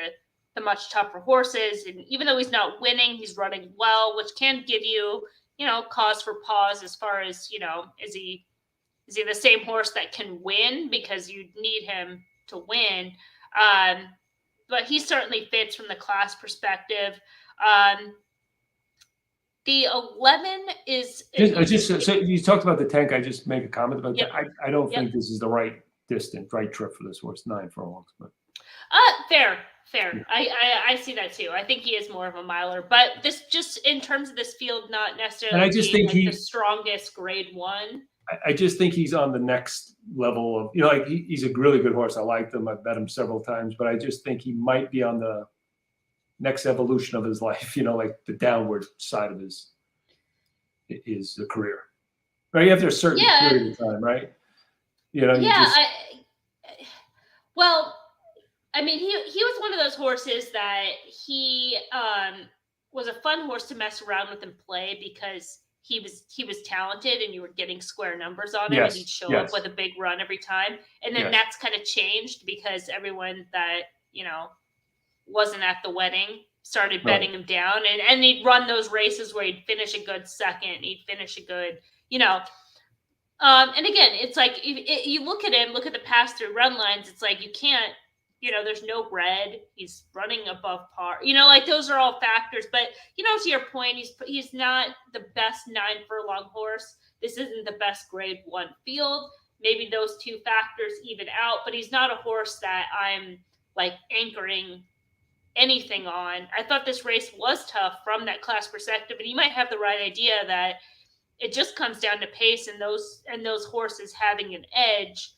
the much tougher horses. And even though he's not winning, he's running well, which can give you, cause for pause as far as, is he the same horse that can win, because you need him to win. But he certainly fits from the class perspective. The 11 is so you talked about the tank. I just make a comment about that. I don't think this is the right trip for this horse, 9 furlongs. But fair. I see that too. I think he is more of a miler, but this just in terms of this field, not necessarily. And I just think he's the strongest grade 1. I just think he's on the next level of he's a really good horse. I liked him. I've bet him several times, but I just think he might be on the next evolution of his life, the downward side of his career, right? After a certain period of time, right? I mean, he was one of those horses that he was a fun horse to mess around with and play, because he was talented and you were getting square numbers on him, and he'd show up with a big run every time. And then that's kind of changed because everyone that, wasn't at the wedding started betting him down, and he'd run those races where he'd finish a good second, he'd finish a good, and again, it's like you look at him, look at the pass through run lines, it's like you can't, there's no red, he's running above par, those are all factors. But to your point, he's not the best 9 furlong horse. This isn't the best grade 1 field. Maybe those 2 factors even out, but he's not a horse that I'm anchoring anything on. I thought this race was tough from that class perspective, and you might have the right idea that it just comes down to pace and those horses having an edge.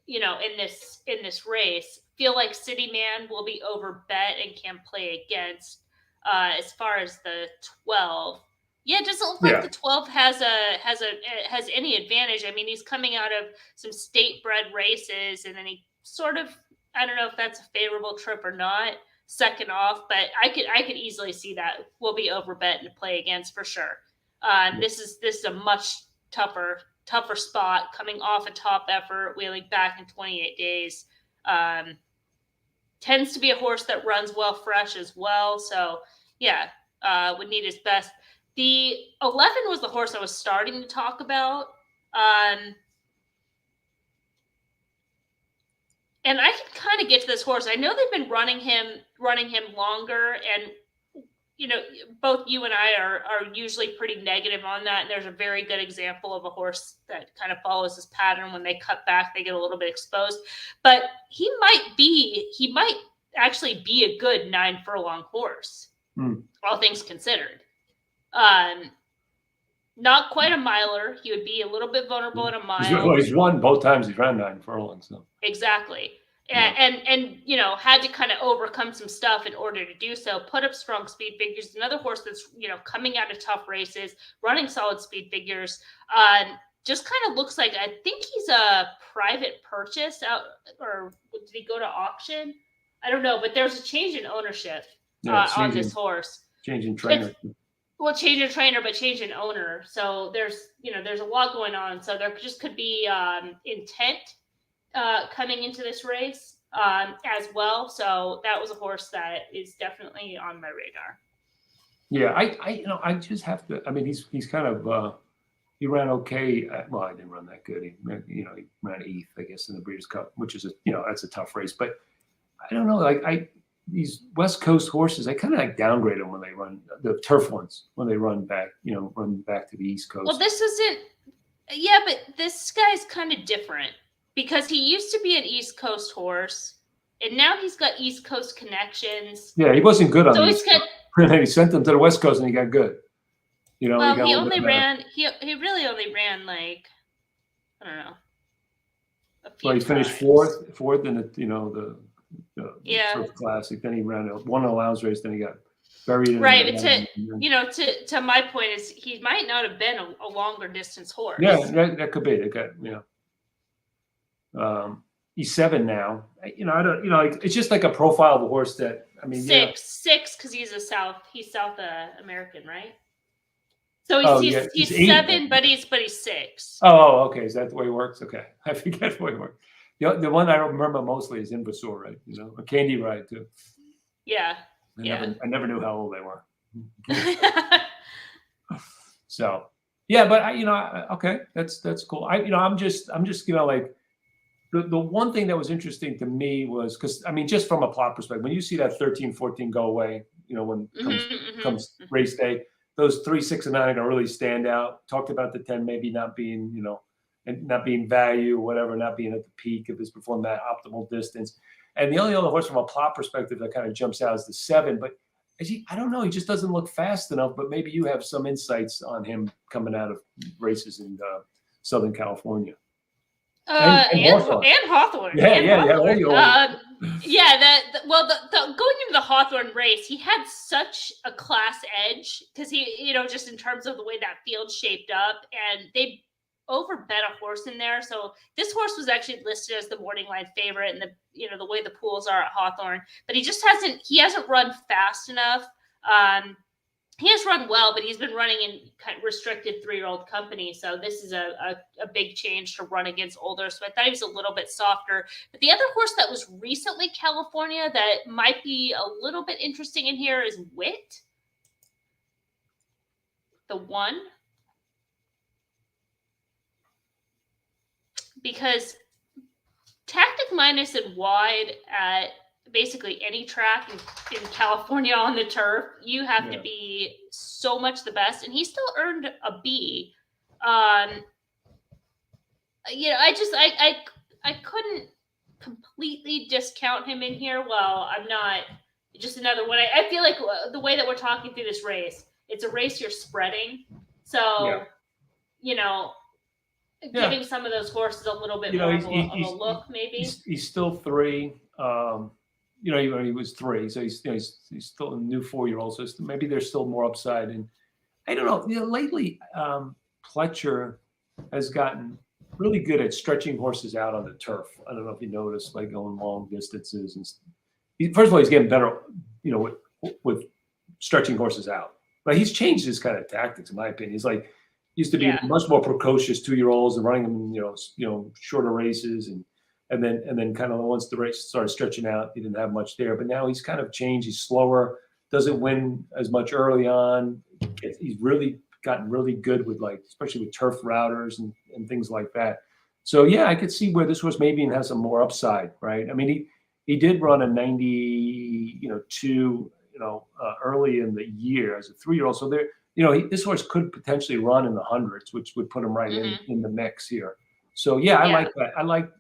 In this race, feel like City Man will be over bet and can play against. As far as the 12, it doesn't look like the 12 has any advantage. I mean, he's coming out of some state bred races, and then he sort of, I don't know if that's a favorable trip or not, second off, but I could easily see that will be over bet and play against for sure. This is a much tougher spot, coming off a top effort, wheeling back in 28 days. Tends to be a horse that runs well fresh as well. So would need his best. The 11 was the horse I was starting to talk about. and I can kind of get to this horse. I know they've been running him longer, and both you and I are usually pretty negative on that. And there's a very good example of a horse that kind of follows this pattern. When they cut back, they get a little bit exposed. But he might actually be a good 9 furlong horse, all things considered. Not quite a miler. He would be a little bit vulnerable at a mile. He's won both times. He's ran 9 furlongs. So. Exactly. And had to kind of overcome some stuff in order to do so. Put up strong speed figures. Another horse that's coming out of tough races, running solid speed figures. Just kind of looks like, I think he's a private purchase out, or did he go to auction? I don't know, but there's a change in ownership on this horse. Change in trainer. Change in trainer, but change in owner. So there's a lot going on. So there just could be intent coming into this race as well. So that was a horse that is definitely on my radar. Yeah, I just have to. I mean, he's kind of he ran okay. Well, I didn't run that good. He ran 8th, I guess, in the Breeders' Cup, which is that's a tough race. But I don't know. Like these West Coast horses, I kind of downgrade them when they run the turf ones when they run back. Run back to the East Coast. Well, this isn't. Yeah, but this guy's kind of different. Because he used to be an East Coast horse, and now he's got East Coast connections. Yeah, he wasn't good on the East Coast. He sent him to the West Coast, and he got good. Well, he only ran. He really only ran like, I don't know. Well, he finished fourth in the Turf Classic. Then he ran one allowance race. Then he got buried. Right, but to my point is he might not have been a longer distance horse. Yeah, that could be. He's 7 now. I don't. It's just like a profile of a horse that six because he's South American, right? So he's 7, but he's 6. Oh, okay. Is that the way it works? Okay, I forget the way it works. The one I don't remember mostly is Invasor, right? A Candy Ride too. Yeah. I never knew how old they were. So yeah, but okay, that's cool. I'm just like. The one thing that was interesting to me was because just from a plot perspective, when you see that 13, 14 go away, when comes race day, those 3, 6, and 9 are gonna really stand out. Talked about the 10 maybe not being, and not being value or whatever, not being at the peak of his perform that optimal distance. And the only other horse from a plot perspective that kind of jumps out is the 7, but I don't know, he just doesn't look fast enough. But maybe you have some insights on him coming out of races in Southern California. And Hawthorne. Hawthorne. Going into the Hawthorne race, he had such a class edge because he, just in terms of the way that field shaped up, and they overbet a horse in there. So this horse was actually listed as the morning line favorite, and the way the pools are at Hawthorne, but he hasn't run fast enough. He has run well, but he's been running in kind of restricted 3-year-old company. So this is a big change to run against older. So I thought he was a little bit softer. But the other horse that was recently California that might be a little bit interesting in here is Wit. The 1. Because Tactic Minus and wide at basically any track in California on the turf, you have to be so much the best, and he still earned a B. I couldn't completely discount him in here. Well, I'm not just another one. I feel like the way that we're talking through this race, it's a race you're spreading, so giving some of those horses a little bit more of a look, maybe. He's still 3. Even when he was 3, so he's still a new 4-year-old. So maybe there's still more upside. And I don't know. Lately, Pletcher has gotten really good at stretching horses out on the turf. I don't know if you noticed, like going long distances. And first of all, he's getting better, with stretching horses out. But he's changed his kind of tactics, in my opinion. He's like used to be much more precocious 2-year-olds and running them, shorter races and then kind of once the race started stretching out, he didn't have much there. But now he's kind of changed. He's slower, doesn't win as much early on. He's really gotten really good with especially with turf routers and things like that. So yeah, I could see where this horse maybe has some more upside, right? I mean, he did run a 92, early in the year as a 3-year-old. So there, this horse could potentially run in the hundreds, which would put him right in the mix here. So yeah, I like that. I like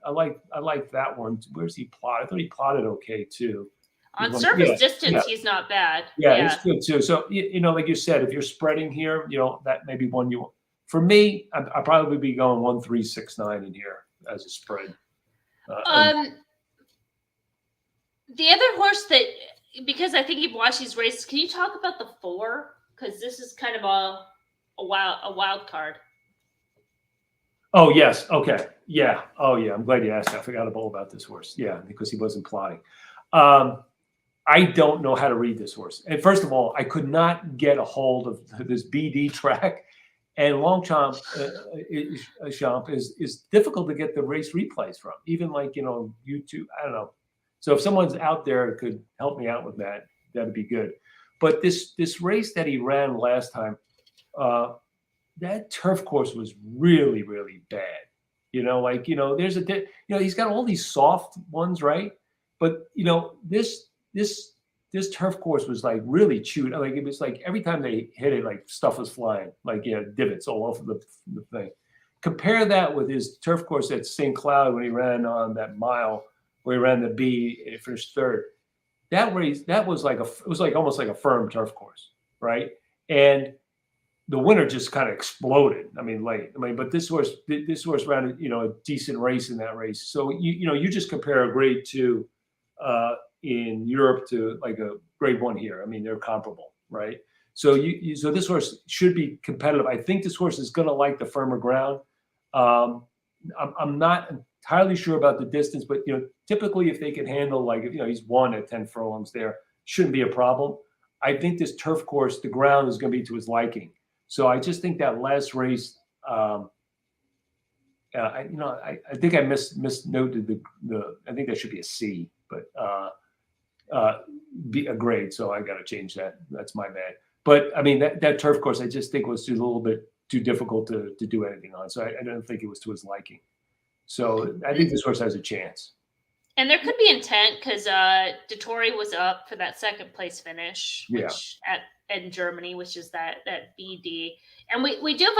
that one. Where's he plotted? I thought he plotted okay too. On surface distance, he's not bad. Yeah, he's good too. So like you said, if you're spreading here, that may be one you. For me, I'd probably be going 1-3-6-9 in here as a spread. The other horse that, because I think you've watched these races, can you talk about the 4? Because this is kind of a wild card. Oh yes, okay, yeah. Oh yeah, I'm glad you asked. I forgot all about this horse. Yeah, because he wasn't plotting. I don't know how to read this horse. And first of all, I could not get a hold of this BD track. And Longchamp is difficult to get the race replays from, even like, YouTube. I don't know. So if someone's out there could help me out with that, that'd be good. But this race that he ran last time, that turf course was really, really bad. There's he's got all these soft ones, right? But this turf course was like really chewed. Like it was like every time they hit it, like stuff was flying, like divots all over the thing. Compare that with his turf course at St. Cloud when he ran on that mile where he ran the B and finished third. That race, it was like almost like a firm turf course, right? And the winner just kind of exploded. I mean, but this horse ran a decent race in that race. So you just compare a grade 2 in Europe to like a grade 1 here. I mean, they're comparable, right? So so this horse should be competitive. I think this horse is going to like the firmer ground. I'm not entirely sure about the distance, but typically if they can handle, like, he's won at 10 furlongs there, shouldn't be a problem. I think this turf course, the ground is going to be to his liking. So I just think that last race, I think I misnoted the. I think that should be a C, but be a grade. So I got to change that. That's my bad. But I mean that turf course, I just think was a little bit too difficult to do anything on. So I don't think it was to his liking. So I think this horse has a chance. And there could be intent because Dettori was up for that second place finish, which in Germany, which is that BD. And we do have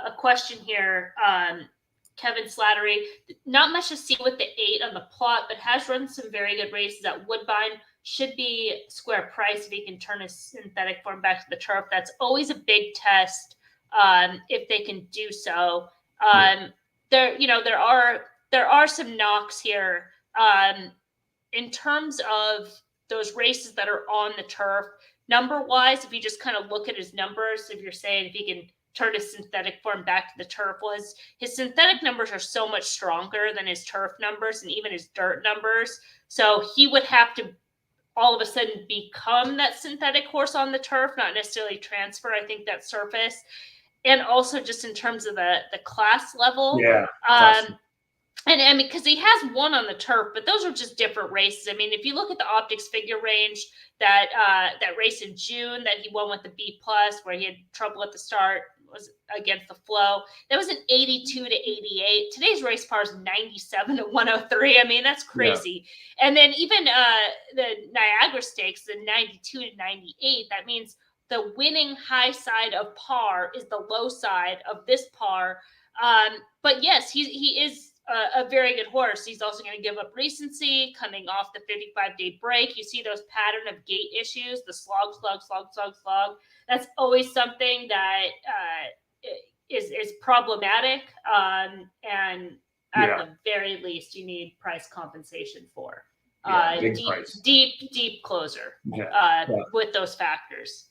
a question here. Kevin Slattery, not much to see with the 8 on the plot, but has run some very good races at Woodbine. Should be square price if he can turn his synthetic form back to the turf. That's always a big test if they can do so. There are some knocks here in terms of those races that are on the turf. Number wise, if you just kind of look at his numbers, if you're saying if he can turn his synthetic form back to the turf, his synthetic numbers are so much stronger than his turf numbers and even his dirt numbers. So he would have to all of a sudden become that synthetic horse on the turf, not necessarily transfer. I think that surface. And also just in terms of the class level. Yeah. And I mean, because he has won on the turf, but those are just different races. I mean, if you look at the Optics figure range, that race in June that he won with the B+, where he had trouble at the start, was against the flow. That was an 82 to 88. Today's race par is 97 to 103. I mean, that's crazy. Yeah. And then even the Niagara Stakes, the 92 to 98, that means the winning high side of par is the low side of this par. But yes, he is a very good horse. He's also going to give up recency coming off the 55-day break. You see those pattern of gait issues, the slog. That's always something that is problematic. And at the very least, you need price compensation for deep closer with those factors.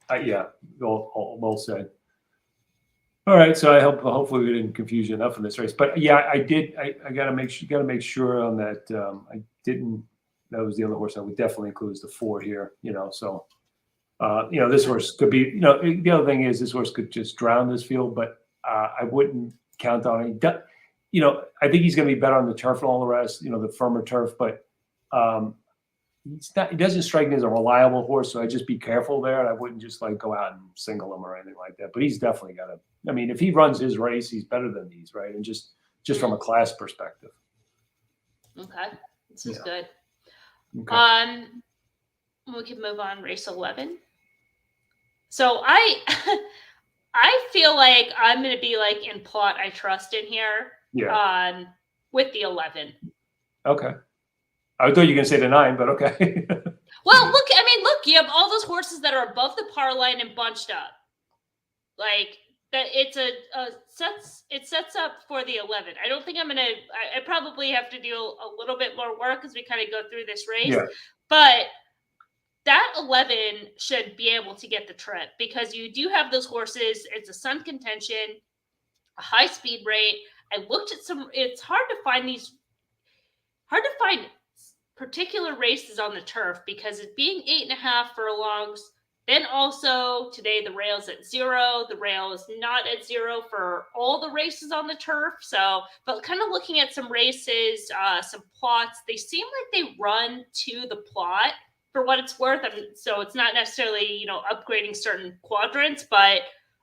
Well said. All right, so hopefully we didn't confuse you enough in this race, but yeah, I did. I got to make sure on that. I didn't. That was the other horse I would definitely include as the 4 here. So this horse could be. The other thing is this horse could just drown this field, but I wouldn't count on it. I think he's going to be better on the turf and all the rest. The firmer turf, but he doesn't strike me as a reliable horse, so I'd just be careful there, and I wouldn't just like go out and single him or anything like that. But he's definitely got I mean, if he runs his race, he's better than these, right? And just from a class perspective. Okay, this is good. Okay. We can move on. Race 11. So I feel like I'm going to be like in plot I trust in here. Yeah. With the 11. Okay. I thought you were going to say the 9, but okay. Well, look, you have all those horses that are above the par line and bunched up. Like that, it sets up for the 11. I don't think I probably have to do a little bit more work as we kind of go through this race. Yeah. But that 11 should be able to get the trip because you do have those horses. It's a sun contention, a high speed rate. I looked at it's hard to find particular races on the turf because it's being 8.5 furlongs. Then also today the rail's at 0. The rail is not at 0 for all the races on the turf. So, but kind of looking at some races, some plots, they seem like they run to the plot for what it's worth. So it's not necessarily, upgrading certain quadrants, but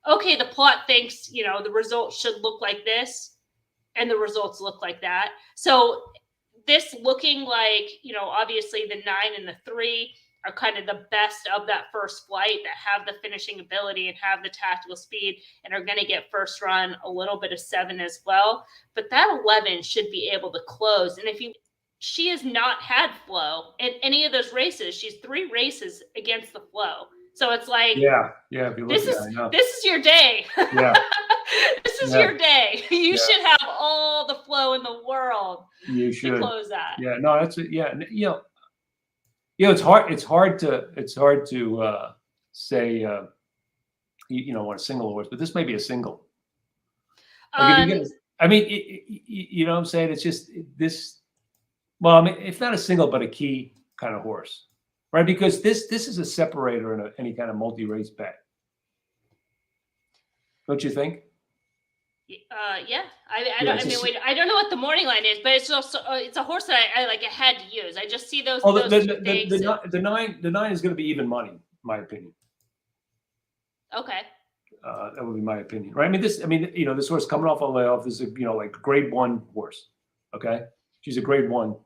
okay, the plot thinks, the results should look like this and the results look like that. So this looking like, obviously the 9 and the 3 are kind of the best of that first flight that have the finishing ability and have the tactical speed and are going to get first run, a little bit of 7 as well. But that 11 should be able to close. And she has not had flow in any of those races. She's 3 races against the flow. So it's like, yeah. If you look this is your day. Yeah. This is your day. You should have all the flow in the world. You should to close that. Yeah, no, that's it. Yeah, it's hard. It's hard to say on a single horse, but this may be a single. Like you know what I'm saying? It's just this. Well, I mean, if not a single, but a key kind of horse, right? Because this is a separator in any kind of multi-race bet. Don't you think? Yeah. I don't know what the morning line is, but it's also it's a horse that I had to use. I just see those. The 9 is going to be even money, in my opinion. Okay. That would be my opinion, right? This horse coming off a layoff is like a grade 1 horse. Okay, she's a grade 1.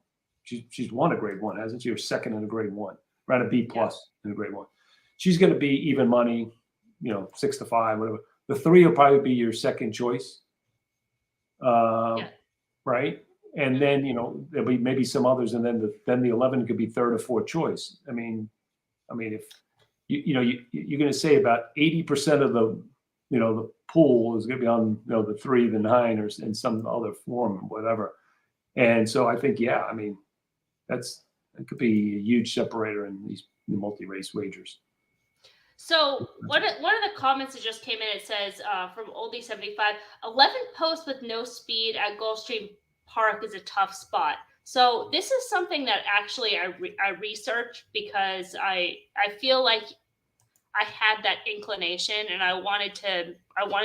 She's won a grade 1, hasn't she? Or second in a grade 1, right? A B plus in a grade 1. She's going to be even money, 6 to 5, whatever. The 3 will probably be your second choice, right? And then there'll be maybe some others, and then the 11 could be third or fourth choice. I mean, if you're going to say about 80% of the pool is going to be on the 3, the 9, or in some other form, whatever. And so I think it could be a huge separator in these multi-race wagers. So one of the comments that just came in, it says from Oldie75, 11 posts with no speed at Gulfstream Park is a tough spot. So this is something that actually I researched because I feel like I had that inclination and I wanted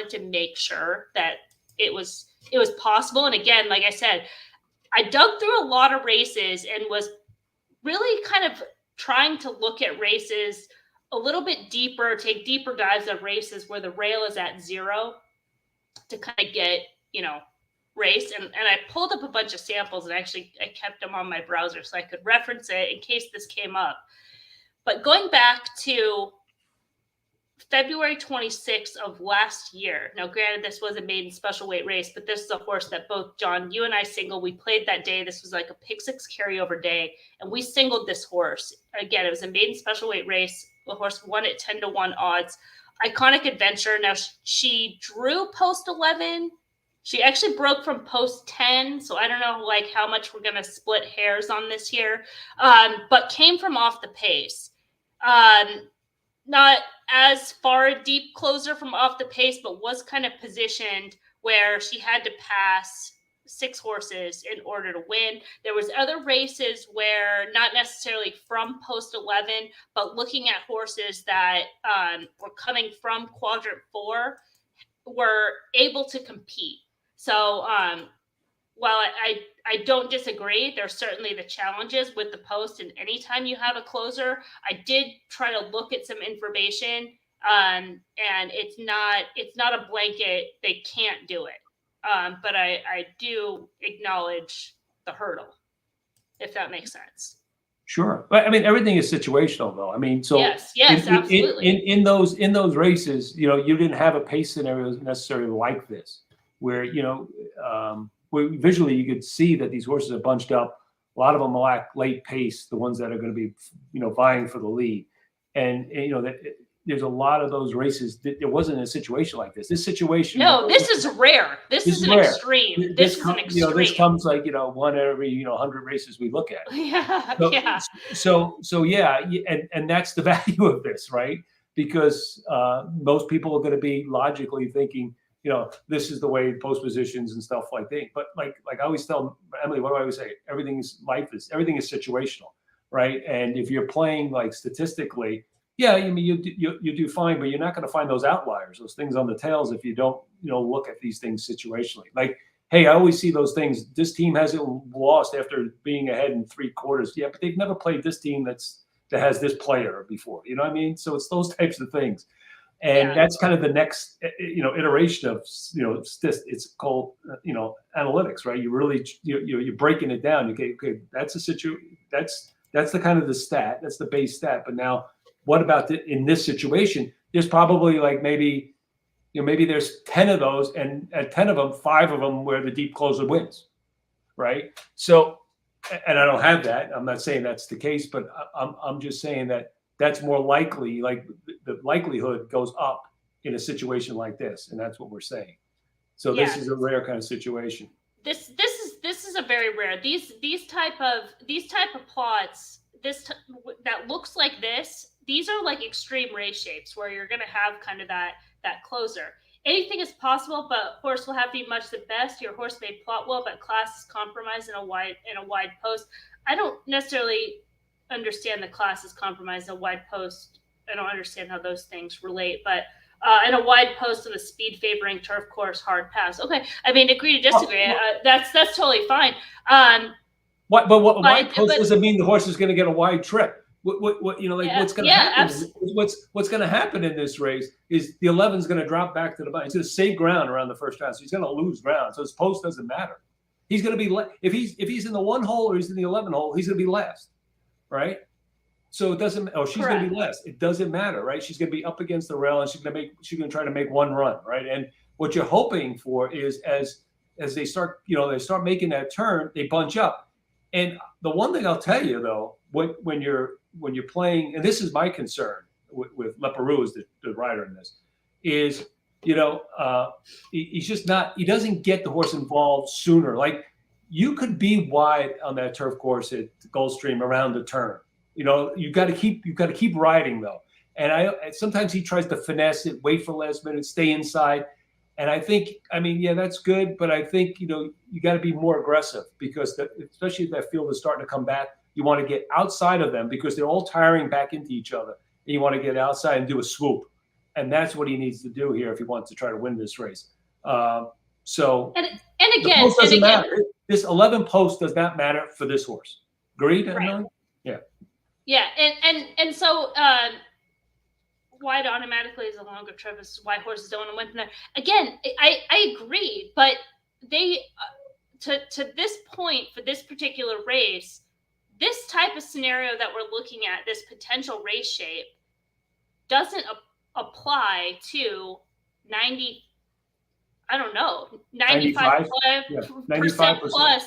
to make sure that it was possible. And again, like I said, I dug through a lot of races and was really kind of trying to look at races a little bit deeper, take deeper dives of races where the rail is at 0 to kind of get, race. And I pulled up a bunch of samples and actually I kept them on my browser so I could reference it in case this came up. But going back to February 26th of last year. Now, granted, this was a maiden special weight race, but this is a horse that both John, you and I singled. We played that day. This was like a pick 6 carryover day, and we singled this horse. Again, it was a maiden special weight race. The horse won at 10-1 odds. Iconic Adventure. Now, she drew post 11. She actually broke from post 10, so I don't know how much we're going to split hairs on this here, but came from off the pace. Not as far a deep closer from off the pace, but was kind of positioned where she had to pass 6 horses in order to win. There was other races where not necessarily from post 11, but looking at horses that were coming from quadrant 4 were able to compete. So while I don't disagree, there's certainly the challenges with the post, and anytime you have a closer, I did try to look at some information, and it's not a blanket. They can't do it, but I do acknowledge the hurdle, if that makes sense. Sure, but I mean everything is situational, though. I mean, so Yes, yes, absolutely. in those races, you know, you didn't have a pace scenario necessarily like this, where where visually you could see that these horses are bunched up. A lot of them lack late pace, the ones that are going to be, you know, vying for the lead, and you know that there's a lot of those races. There wasn't a situation like this. This situation, No, this is rare. This is an rare. extreme. This is an You know, this extreme. comes like, you know, one every, you know, 100 races we look at. Yeah, So, yeah. so yeah, and that's the value of this, right? Because most people are going to be logically thinking, you know, this is the way post positions and stuff like that. But like I always tell Emily, what do I always say? Everything is situational, right? And if you're playing like statistically, yeah, I mean you do fine, but you're not going to find those outliers, those things on the tails, if you don't, you know, look at these things situationally. Like, hey, I always see those things. This team hasn't lost after being ahead in 3/4. Yeah, but they've never played this team that has this player before. You know what I mean? So it's those types of things, and Yeah. that's kind of the next, you know, iteration of, you know, it's called, you know, analytics, right? You really you're breaking it down. Okay, that's a situation. That's the kind of the stat. That's the base stat. But now, what about in this situation? There's probably like maybe, you know, maybe there's 10 of those, and at 10 of them, 5 of them where the deep closer wins, right? So, and I don't have that. I'm not saying that's the case, but I'm just saying that that's more likely. Like the likelihood goes up in a situation like this, and that's what we're saying. So Yeah. this is a rare kind of situation. This is a very rare. These type of plots, that looks like this. These are like extreme race shapes where you're going to have kind of that closer. Anything is possible, but horse will have to be much the best. Your horse may plot well, but class is compromised in a wide post. I don't necessarily understand the class is compromised in a wide post. I don't understand how those things relate, but in a wide post of a speed favoring turf course hard pass. Okay, I mean, agree to disagree. That's totally fine. What wide post doesn't mean the horse is going to get a wide trip. What you know, like yeah, what's going to happen? What's going to happen in this race is the 11 is going to drop back to the bottom. He's going to save ground around the first round, so he's going to lose ground. So his post doesn't matter. He's going to be if he's in the 1 hole or he's in the 11 hole, he's going to be last, right? So it doesn't. Oh, she's going to be last. It doesn't matter, right? She's going to be up against the rail, and she's going to try to make one run, right? And what you're hoping for is as they start, you know, they start making that turn, they bunch up. And the one thing I'll tell you though, when you're playing, and this is my concern with Leparoux as the rider in this, is, you know, he's just not. He doesn't get the horse involved sooner. Like you could be wide on that turf course at Gulfstream around the turn. You know, you've got to keep riding though. And sometimes he tries to finesse it, wait for last minute, stay inside. And I think, I mean, yeah, that's good, but I think, you know, you got to be more aggressive because especially if that field is starting to come back, you want to get outside of them because they're all tiring back into each other. And you want to get outside and do a swoop. And that's what he needs to do here if he wants to try to win this race. So and again, post doesn't matter. This 11 post does not matter for this horse. Agreed? Right. Yeah. Yeah, and so wide automatically is a longer trip. Is why horses don't want to win from there. Again, I agree, but they to this point for this particular race, this type of scenario that we're looking at, this potential race shape, doesn't apply to 90. I don't know, 95% plus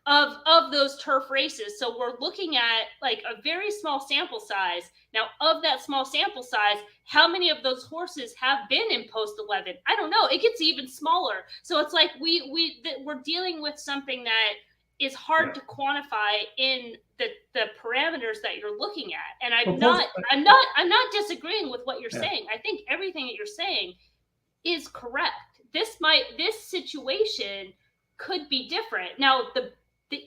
of those turf races. So we're looking at like a very small sample size. Now, of that small sample size, how many of those horses have been in post 11? I don't know. It gets even smaller. So it's like we're dealing with something that is hard to quantify in the parameters that you're looking at. And I'm not disagreeing with what you're saying. I think everything that you're saying is correct. This situation could be different. Now, the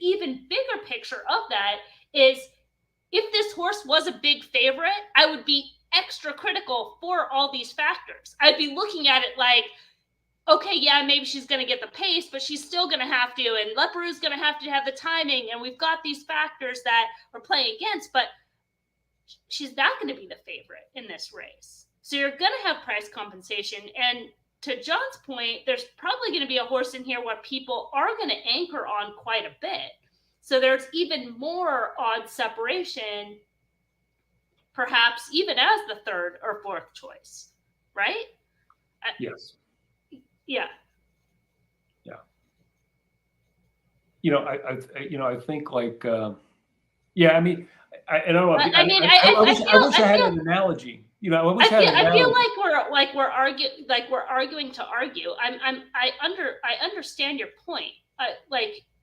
even bigger picture of that is if this horse was a big favorite, I would be extra critical for all these factors. I'd be looking at it like, okay, yeah, maybe she's going to get the pace, but she's still going to have to, and Leparoux's going to have the timing, and we've got these factors that we're playing against, but she's not going to be the favorite in this race. So you're going to have price compensation. And to John's point, there's probably going to be a horse in here where people are going to anchor on quite a bit. So there's even more odd separation, perhaps even as the third or fourth choice, right? Yes. Yeah. Yeah. I think like, yeah, I mean, I don't know. I wish I had an analogy. I wish I had an analogy. I feel like we're arguing to argue. I understand your point.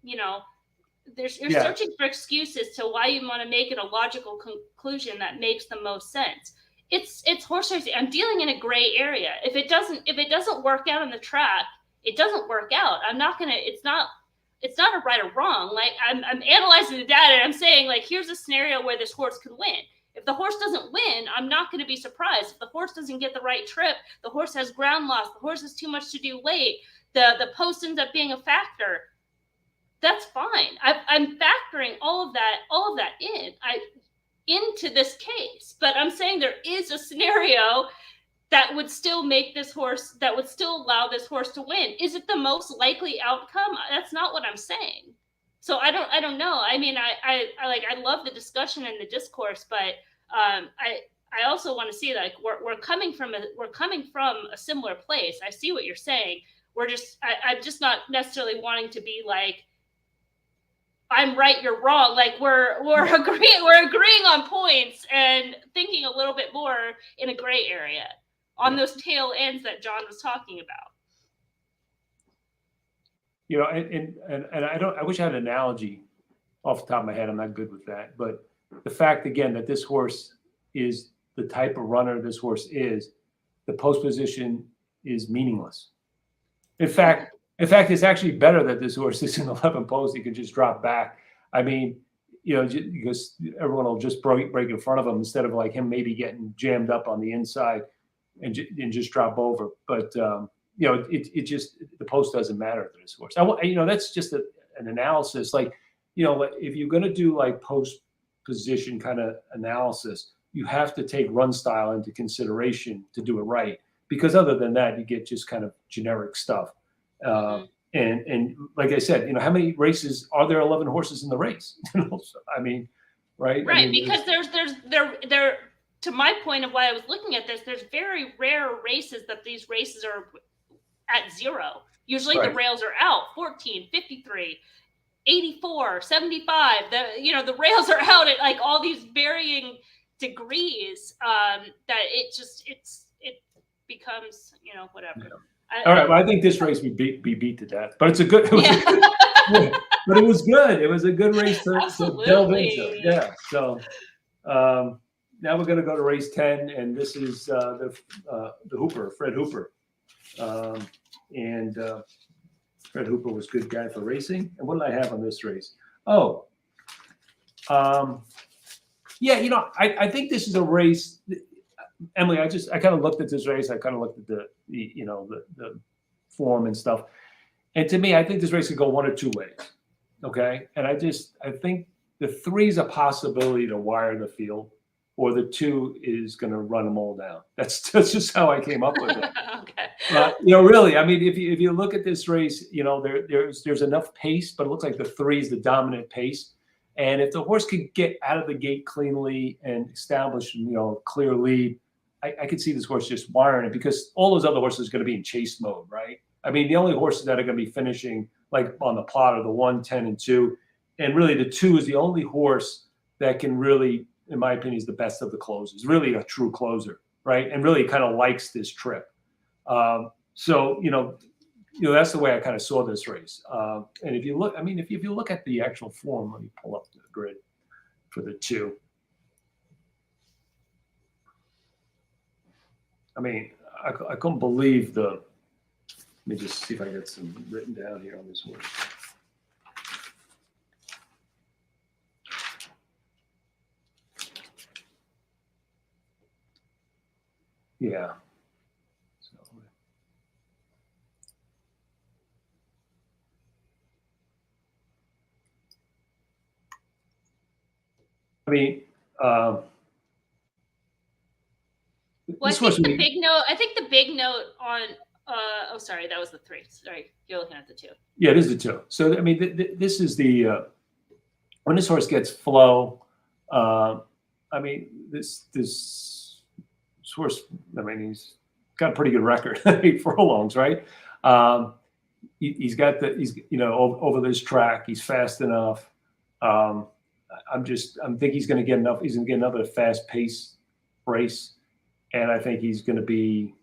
You're searching for excuses to why you want to make it a logical conclusion that makes the most sense. It's horse racing. I'm dealing in a gray area. If it doesn't work out on the track, it doesn't work out. I'm not gonna. It's not a right or wrong. Like I'm analyzing the data and I'm saying like here's a scenario where this horse could win. If the horse doesn't win, I'm not going to be surprised. If the horse doesn't get the right trip, the horse has ground loss, the horse has too much to do late, the post ends up being a factor. That's fine. I'm factoring all of that into this case, but I'm saying there is a scenario that would still allow this horse to win. Is it the most likely outcome? That's not what I'm saying. So I don't know. I mean, I love the discussion and the discourse, but I also want to see like we're coming from a similar place. I see what you're saying. I'm just not necessarily wanting to be like I'm right, you're wrong. Like we're agreeing on points and thinking a little bit more in a gray area on those tail ends that John was talking about. And I wish I had an analogy off the top of my head. I'm not good with that. But the fact, again, that this horse is the type of runner this horse is, the post position is meaningless. In fact, it's actually better that this horse is in 11 post. He can just drop back. I mean, because everyone will just break in front of him instead of like him maybe getting jammed up on the inside and just drop over. But it just the post doesn't matter to this horse. That's just an analysis. Like, if you're going to do like post position kind of analysis, you have to take run style into consideration to do it right. Because other than that, you get just kind of generic stuff. And like I said, how many races are there? 11 horses in the race. So, I mean, right? Right, I mean, because there. To my point of why I was looking at this, there's very rare races that these races are at 0. Usually the rails are out 14, 53, 84, 75. The rails are out at like all these varying degrees that it becomes whatever. Yeah. All right. Well, I think this race would be beat to death, but but it was good. It was a good race to delve into. Yeah. So now we're going to go to race 10, and this is the Hooper, Fred Hooper, and Fred Hooper was a good guy for racing. And what did I have on this race? Oh, yeah. I think this is a race. Emily, I kind of looked at this race. I kind of looked at the form and stuff. And to me, I think this race could go one or two ways. Okay. And I think the 3 is a possibility to wire the field, or the 2 is going to run them all down. That's just how I came up with it. Okay. Really, I mean, if you look at this race, there's enough pace, but it looks like the 3 is the dominant pace. And if the horse can get out of the gate cleanly and establish, clear lead, I could see this horse just wiring it, because all those other horses are going to be in chase mode, right? I mean, the only horses that are going to be finishing like on the plot are the 1, 10, and 2. And really the 2 is the only horse that can really, in my opinion, is the best of the closers, really a true closer, right? And really kind of likes this trip. So, that's the way I kind of saw this race. And if you look at the actual form, let me pull up the grid for the 2. I mean, I couldn't believe let me just see if I get some written down here on this horse. Yeah. So, I mean, Well, I this was think the big note. I think the big note on. Oh, sorry, that was the 3. Sorry, you're looking at the 2. Yeah, it is the 2. So I mean, this is the when this horse gets flow. I mean, this horse. I mean, he's got a pretty good record. 8 furlongs, right? He's got he's over this track. He's fast enough. I think he's going to get enough. He's going to get another fast pace race, and I think he's going to be.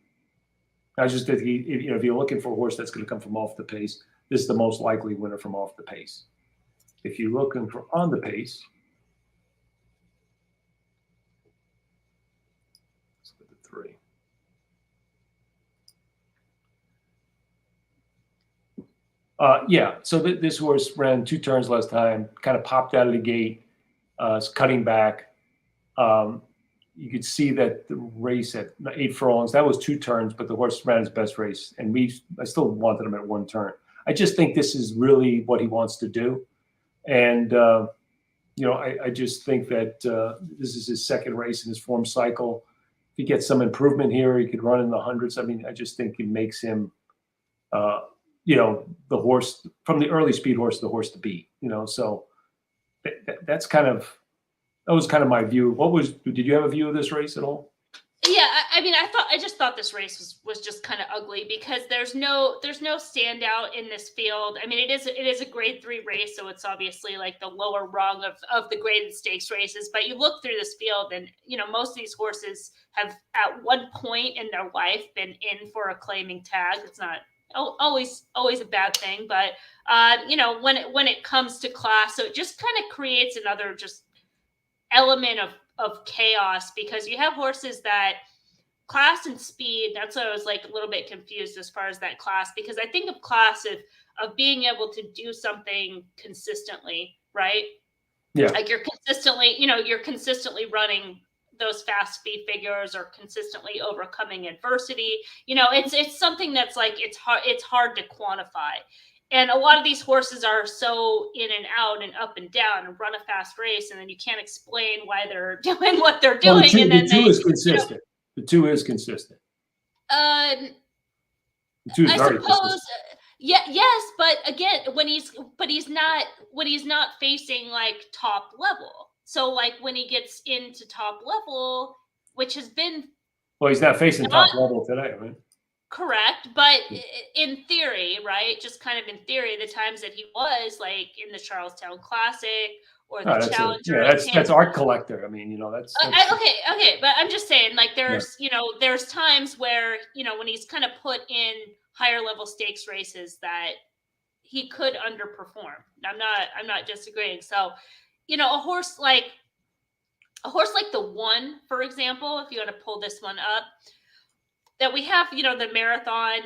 I just think if you're looking for a horse that's going to come from off the pace, this is the most likely winner from off the pace. If you're looking for on the pace, let's look at the 3. Yeah, so this horse ran 2 turns last time, kind of popped out of the gate, it's cutting back. You could see that the race at 8 furlongs, that was 2 turns, but the horse ran his best race, and I still wanted him at 1 turn. I just think this is really what he wants to do, and I just think that this is his second race in his form cycle. If he gets some improvement here, he could run in the hundreds. I mean, I just think it makes him, the horse from the early speed horse, the horse to beat. So that's that was kind of my view. Did you have a view of this race at all? Yeah, I just thought this race was just kind of ugly because there's no standout in this field. I mean, it is a grade 3 race, so it's obviously like the lower rung of the graded stakes races. But you look through this field, and most of these horses have at one point in their life been in for a claiming tag. It's not always a bad thing, but when it comes to class, so it just kind of creates another just element of chaos because you have horses that class and speed. That's why I was like a little bit confused as far as that class, because I think of class of being able to do something consistently, right? Yeah. Like you're consistently running those fast speed figures or consistently overcoming adversity. It's something that's like, it's hard to quantify. And a lot of these horses are so in and out and up and down and run a fast race, and then you can't explain why they're doing what they're doing. The 2 is consistent. The 2 is consistent. The 2 is I very suppose, consistent. yes, but again, when he's not facing like top level. So like when he gets into top level, which has been he's not facing top level today, right? Correct, but in theory, right? Just kind of in theory, the times that he was like in the Charlestown Classic or the Challenger. That's art collector. I mean, that's okay, but I'm just saying, like, there's times where when he's kind of put in higher level stakes races that he could underperform. I'm not disagreeing. So, a horse like the 1, for example, if you want to pull this one up. That we have, the marathon,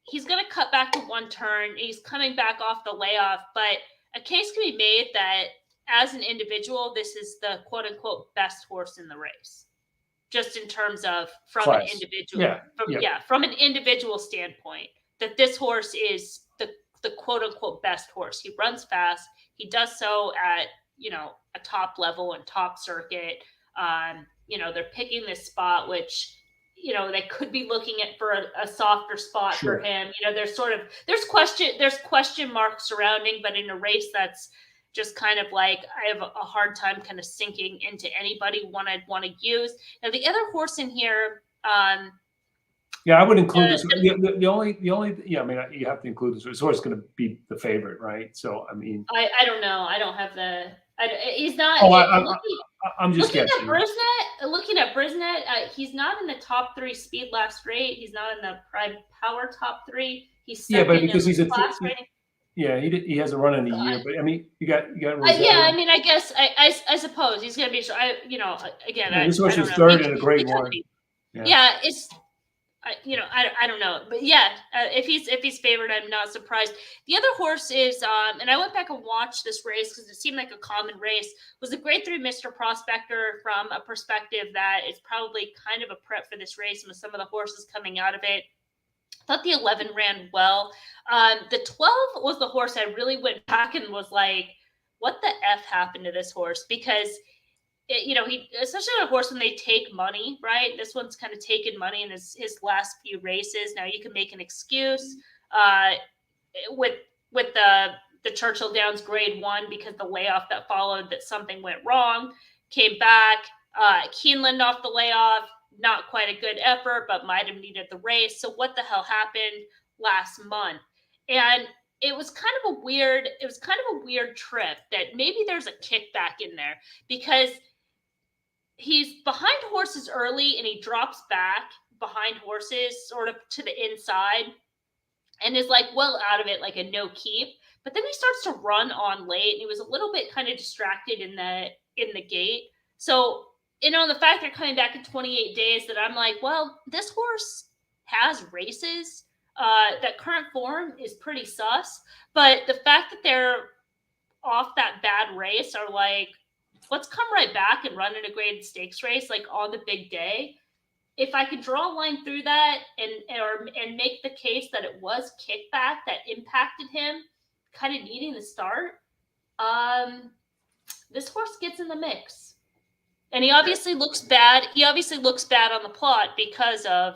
he's going to cut back to 1 turn. He's coming back off the layoff, but a case can be made that as an individual, this is the quote unquote best horse in the race, just in terms of from an individual, from an individual standpoint, that this horse is the quote unquote best horse. He runs fast. He does so at, a top level and top circuit. They're picking this spot, which, they could be looking at for a softer spot for him. There's question marks surrounding, but in a race that's just kind of like, I have a hard time kind of sinking into anybody one I'd want to use. Now the other horse in here, I would include this. The only, I mean, you have to include this horse is going to be the favorite, right? So, I mean, I don't know. I don't have he's not. I'm just guessing. Looking at Brisnet, he's not in the top 3 speed last rate. He's not in the prime power top 3. He's but because he's a class rating. Yeah, he hasn't run in a year, but I mean, you got. I mean, I guess I suppose he's going to be. Again, this horse was 3rd in a grade 1. Yeah, it's. I don't know, but if he's favored, I'm not surprised. The other horse is, and I went back and watched this race because it seemed like a common race, was a grade 3 Mr. Prospector from a perspective that is probably kind of a prep for this race with some of the horses coming out of it. I thought the 11 ran well. The 12 was the horse I really went back and was like, what the F happened to this horse? Because he, especially on a horse when they take money, right? This one's kind of taken money in his last few races. Now you can make an excuse with the Churchill Downs Grade 1 because the layoff that followed, that something went wrong, came back. Keeneland off the layoff, not quite a good effort, but might have needed the race. So what the hell happened last month? And it was kind of a weird trip that maybe there's a kickback in there because he's behind horses early and he drops back behind horses sort of to the inside and is like well out of it, like a no keep. But then he starts to run on late and he was a little bit kind of distracted in the gate. So, the fact they're coming back in 28 days, that I'm like, well, this horse has races. That current form is pretty sus. But the fact that they're off that bad race are like, let's come right back and run in a graded stakes race like on the big day. If I could draw a line through that and make the case that it was kickback that impacted him kind of needing the start, this horse gets in the mix. And he obviously looks bad. He obviously looks bad on the plot because of,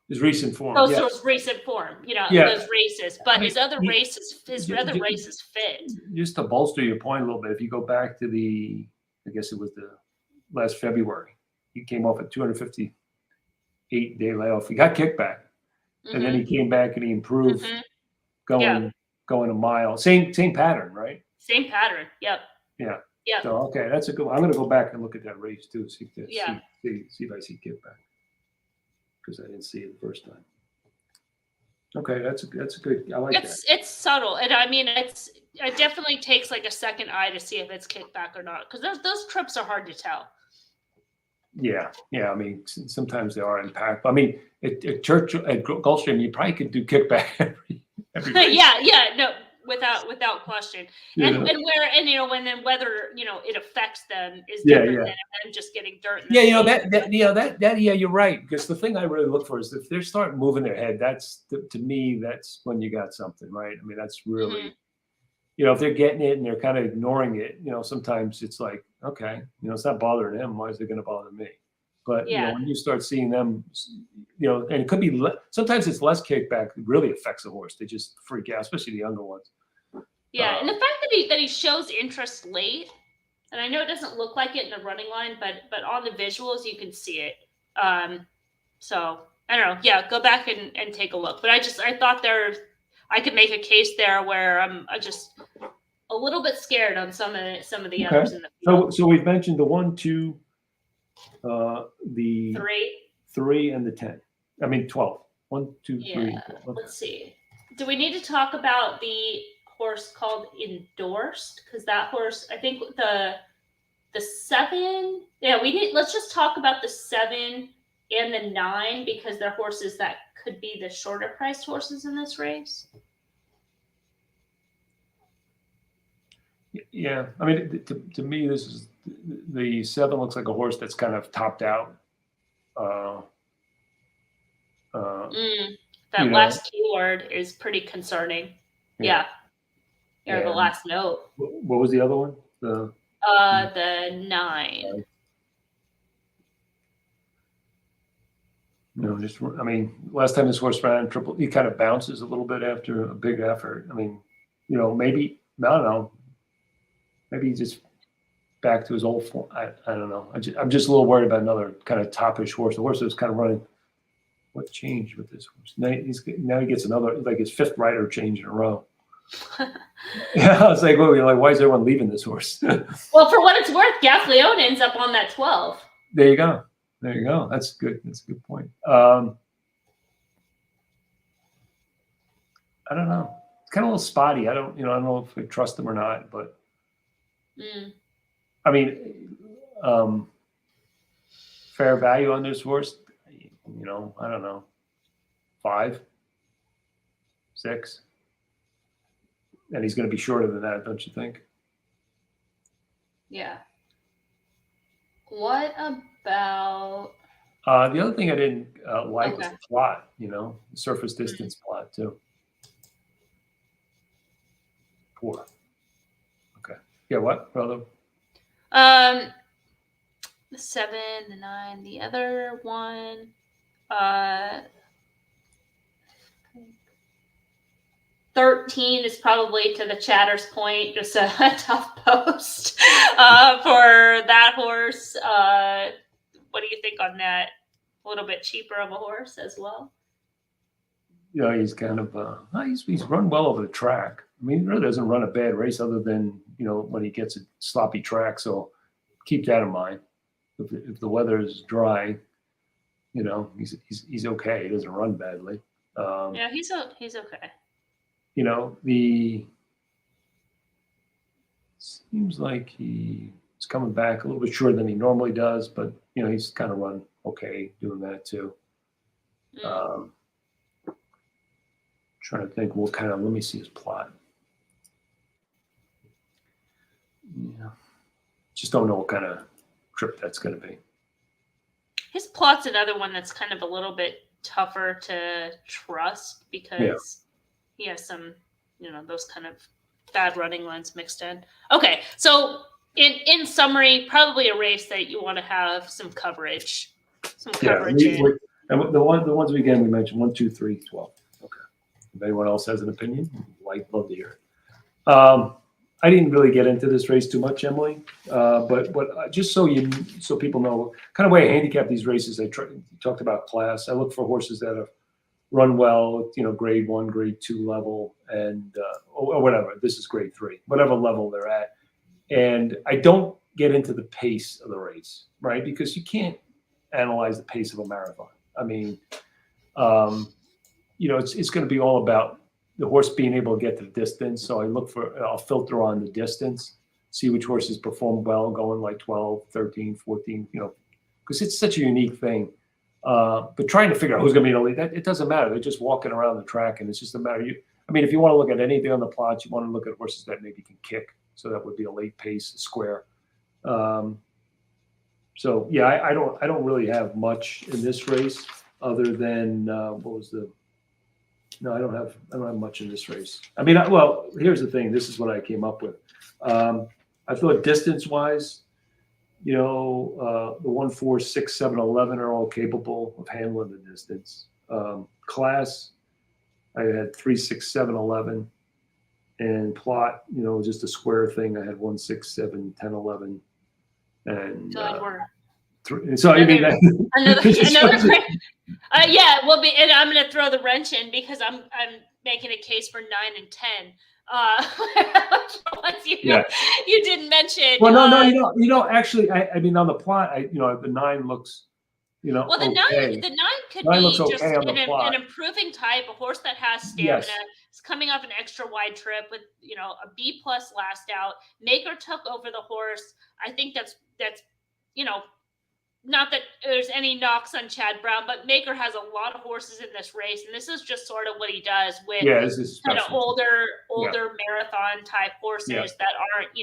his recent form. Those recent form, those races. But his other races fit. Just to bolster your point a little bit, if you go back to I guess it was the last February, he came off a 258-day layoff. He got kicked back, and then he came back and he improved, going a mile. Same pattern, right? Same pattern. Yep. Yeah. Yeah. So okay, that's a good one. I'm going to go back and look at that race too, see if I see kickback, because I didn't see it the first time. Okay, that's a good. I like that. It's subtle, and I mean, it definitely takes like a second eye to see if it's kickback or not, because those trips are hard to tell. Yeah. I mean, sometimes they are impactful. I mean, at Gulfstream, you probably could do kickback every race. No, without question. And whether it affects them is different than them just getting dirt. You're right. Because the thing I really look for is if they start moving their head, to me, that's when you got something, right? I mean, that's really, if they're getting it and they're kind of ignoring it, sometimes it's like, okay, it's not bothering them. Why is it going to bother me? But when you start seeing them, and it could be sometimes it's less kickback really affects the horse. They just freak out, especially the younger ones. Yeah, and the fact that he shows interest late, and I know it doesn't look like it in the running line, but on the visuals you can see it. So I don't know. Yeah, go back and take a look. But I thought I could make a case there where I'm just a little bit scared on some of the others in the field. So we've mentioned the 1, 2, the 3, and the 10. I mean 12. 1, 2, 3. Okay. Let's see. Do we need to talk about the horse called Endorsed? Because that horse, I think the 7. Yeah, let's just talk about the 7 and the 9 because they're horses that could be the shorter priced horses in this race. Yeah, I mean, to me, this is the 7 looks like a horse that's kind of topped out. That last keyword is pretty concerning. Yeah. Or the last note. What was the other one? The 9. No, last time this horse ran triple, he kind of bounces a little bit after a big effort. I mean, maybe, I don't know. Maybe he's just back to his old form. I don't know. I'm just a little worried about another kind of top-ish horse. The horse that's kind of running. What changed with this horse? Now he gets another, like his 5th rider change in a row. Yeah, I was like, why is everyone leaving this horse? Well, for what it's worth, Gaffleone ends up on that 12. There you go. That's good. That's a good point. I don't know. It's kind of a little spotty. I don't know if we trust him or not, but I mean, fair value on this horse, I don't know, 5, 6. And he's going to be shorter than that, don't you think? Yeah. What about the other thing I didn't like was the plot, the surface distance plot too. Poor. Okay. Yeah, what, brother? The 7, the 9, the other one. Uh, 13 is probably, to the chatter's point, just a tough post for that horse. What do you think on that? A little bit cheaper of a horse as well. He's kind of he's run well over the track. I mean, he really doesn't run a bad race other than when he gets a sloppy track. So keep that in mind. If the weather is dry, he's okay. He doesn't run badly. Yeah, he's okay. The seems like he's coming back a little bit shorter than he normally does, but he's kind of run okay doing that too. Trying to think what kind of. Let me see his plot. Yeah, just don't know what kind of trip that's going to be. His plot's another one that's kind of a little bit tougher to trust because he has some, those kind of bad running lines mixed in. Okay, so in summary, probably a race that you want to have some coverage. In. And the ones we mentioned 1, 2, 3, 12. Okay. If anyone else has an opinion, love to hear. I didn't really get into this race too much, Emily, but just so people know, kind of way I handicap these races. Talked about class. I look for horses that have run well, grade 1, grade 2 level, and or whatever. This is grade 3, whatever level they're at. And I don't get into the pace of the race, right? Because you can't analyze the pace of a marathon. I mean, it's going to be all about the horse being able to get to the distance. So I'll filter on the distance, see which horses perform well going like 12, 13, 14, because it's such a unique thing. But trying to figure out who's going to be in the lead, it doesn't matter. They're just walking around the track, and it's just a matter. If you want to look at anything on the plots, you want to look at horses that maybe can kick. So that would be a late pace, a square. So yeah, I don't really have much in this race other than what was the. No, I don't have much in this race. Well, here's the thing. This is what I came up with. I thought distance-wise, the 1, 4, 6, 7, 11 are all capable of handling the distance. Class, I had 3, 6, 7, 11. And plot, just a square thing. I had 1, 6, 7, 10, 11. And so another yeah, and I'm going to throw the wrench in because I'm making a case for 9 and 10. Ones you didn't mention. Well, no, actually, on the plot, the 9 looks, well, the okay. 9 could 9 be looks just okay on the plot. an improving type, a horse that has stamina. Yes. It's coming off an extra wide trip with a B+ last out. Maker took over the horse. I think that's not that there's any knocks on Chad Brown, but Maker has a lot of horses in this race, and this is just sort of what he does with kind of older marathon type horses that aren't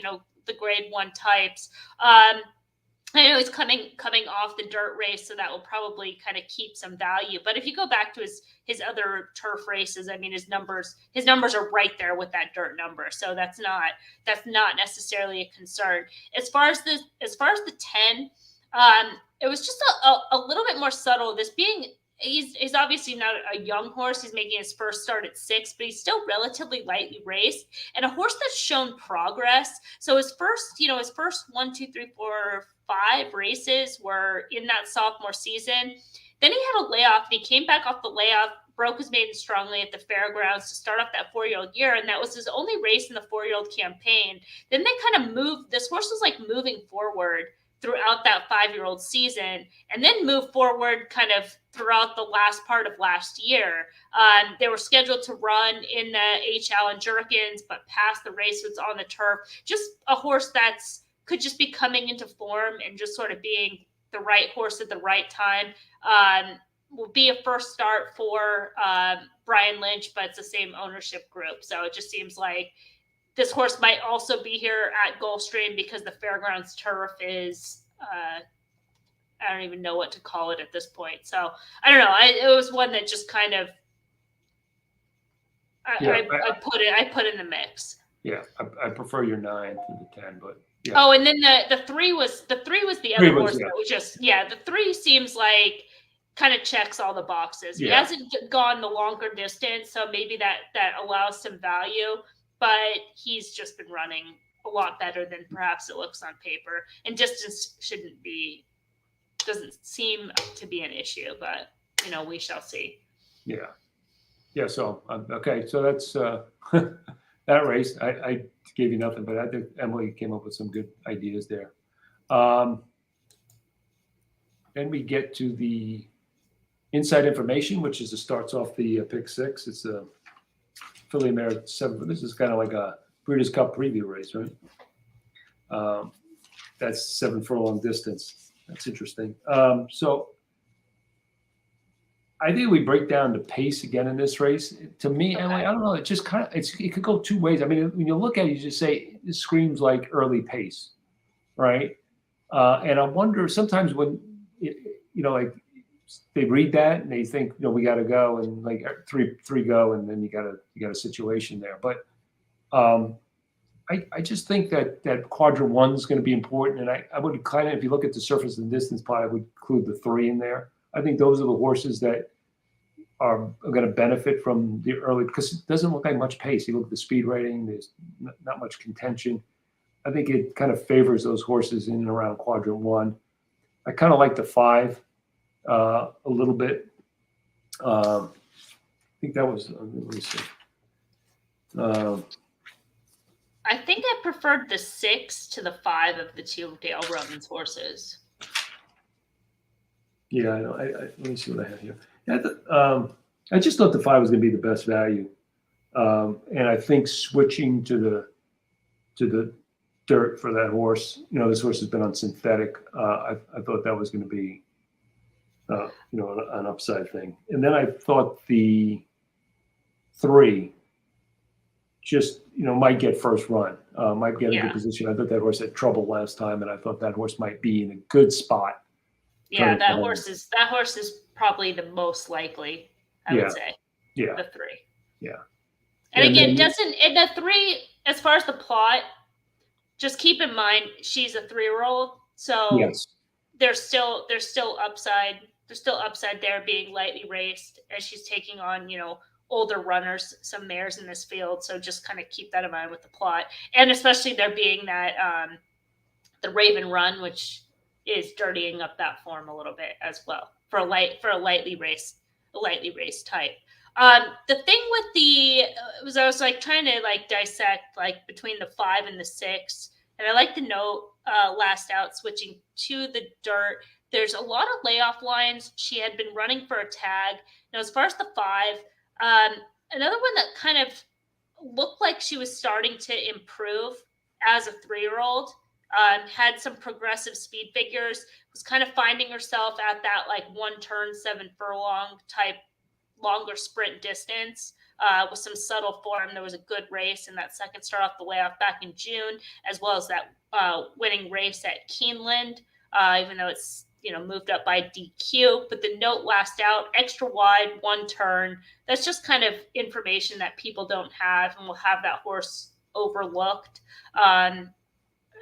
the grade 1 types. I know he's coming off the dirt race, so that will probably kind of keep some value. But if you go back to his other turf races, his numbers are right there with that dirt number. So that's not necessarily a concern. As far as the 10, it was just a little bit more subtle. This being he's obviously not a young horse. He's making his first start at 6, but he's still relatively lightly raced and a horse that's shown progress. So his first 1, 2, 3, 4, 5 races were in that sophomore season. Then he had a layoff and he came back off the layoff, broke his maiden strongly at the fairgrounds to start off that 4-year-old year. And that was his only race in the 4-year-old campaign. Then they kind of moved, this horse was like moving forward throughout that 5-year-old season and then move forward kind of throughout the last part of last year. They were scheduled to run in the H. Allen Jerkins, but passed the race was on the turf. Just a horse could just be coming into form and just sort of being the right horse at the right time. Will be a first start for Brian Lynch, but it's the same ownership group. So it just seems like this horse might also be here at Gulfstream because the fairgrounds turf is, I don't even know what to call it at this point. So I don't know. It was one that just kind of, I put in the mix. Yeah, I prefer your 9 to the 10, but Yeah. Oh, and then the three was the Three other was, horse yeah. that was just the 3 seems like kind of checks all the boxes. He Yeah. hasn't gone the longer distance, so maybe that allows some value, but he's just been running a lot better than perhaps it looks on paper. And distance doesn't seem to be an issue, but we shall see. Yeah. Yeah. So, okay. So that's that race. I gave you nothing, but I think Emily came up with some good ideas there. Then we get to the inside information, which starts off the pick 6. It's a Filly Mare 7. This is kind of like a Breeders' Cup preview race, right? That's 7 furlong distance. That's interesting. So I think we break down the pace again in this race. To me, Okay. Emily, I don't know. It just kind of it could go two ways. I mean, when you look at it, you just say it screams like early pace, right? And I wonder sometimes when like they read that and they think we got to go and like three go and then you got a situation there. But I just think that quadrant 1 is going to be important, and I would kind of, if you look at the surface and distance pot, I would include the 3 in there. I think those are the horses that are going to benefit from the early, because it doesn't look like much pace. You look at the speed rating, there's not much contention. I think it kind of favors those horses in and around quadrant 1. I kind of like the 5 a little bit. I think that was, let me see. I think I preferred the 6 to the 5 of the 2 Dale Rubbins horses. Yeah, I know. Let me see what I have here. I just thought the 5 was going to be the best value, and I think switching to the dirt for that horse. This horse has been on synthetic. I thought that was going to be, an upside thing. And then I thought the 3 just might get first run, might get a good position. I thought that horse had trouble last time, and I thought that horse might be in a good spot. Yeah, that horse is probably the most likely, I would say. Yeah. The 3. Yeah. And again, in the 3, as far as the plot, just keep in mind she's a 3-year-old, so yes. there's still upside. There's still upside there being lightly raced as she's taking on, older runners, some mares in this field. So just kind of keep that in mind with the plot. And especially there being that the Raven Run, which is dirtying up that form a little bit as well for a lightly raced type. The thing with I was like trying to like dissect like between the 5 and the 6, and I like to note last out switching to the dirt. There's a lot of layoff lines. She had been running for a tag. Now, as far as the 5, another one that kind of looked like she was starting to improve as a 3-year-old. Had some progressive speed figures, was kind of finding herself at that like 1 turn 7 furlong type longer sprint distance with some subtle form. There was a good race in that second start off the layoff back in June, as well as that winning race at Keeneland, even though it's moved up by DQ. But the note last out, extra wide, 1 turn. That's just kind of information that people don't have and will have that horse overlooked.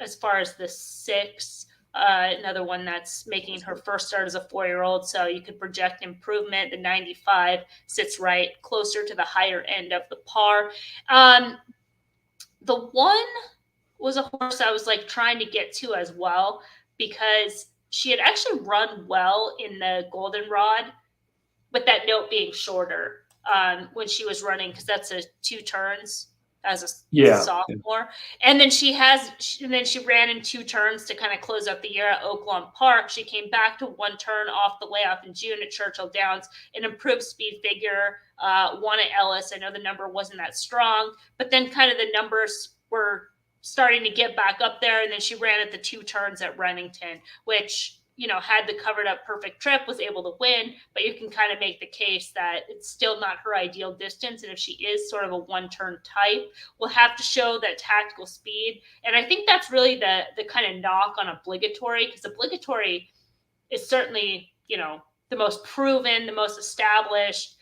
As far as the 6, another one that's making her first start as a 4-year-old, so you could project improvement. The 95 sits right closer to the higher end of the par. The 1 was a horse I was like trying to get to as well, because she had actually run well in the Goldenrod, with that note being shorter when she was running, because that's a 2 turns as a sophomore. And then she ran in 2 turns to kind of close out the year at Oaklawn Park. She came back to 1 turn off the layoff in June at Churchill Downs, an improved speed figure, won at Ellis. I know the number wasn't that strong, but then kind of the numbers were starting to get back up there. And then she ran at the 2 turns at Remington, which had the covered up perfect trip, was able to win, but you can kind of make the case that it's still not her ideal distance. And if she is sort of a 1 turn type, we'll have to show that tactical speed. And I think that's really the kind of knock on Obligatory, because Obligatory is certainly, the most proven, the most established,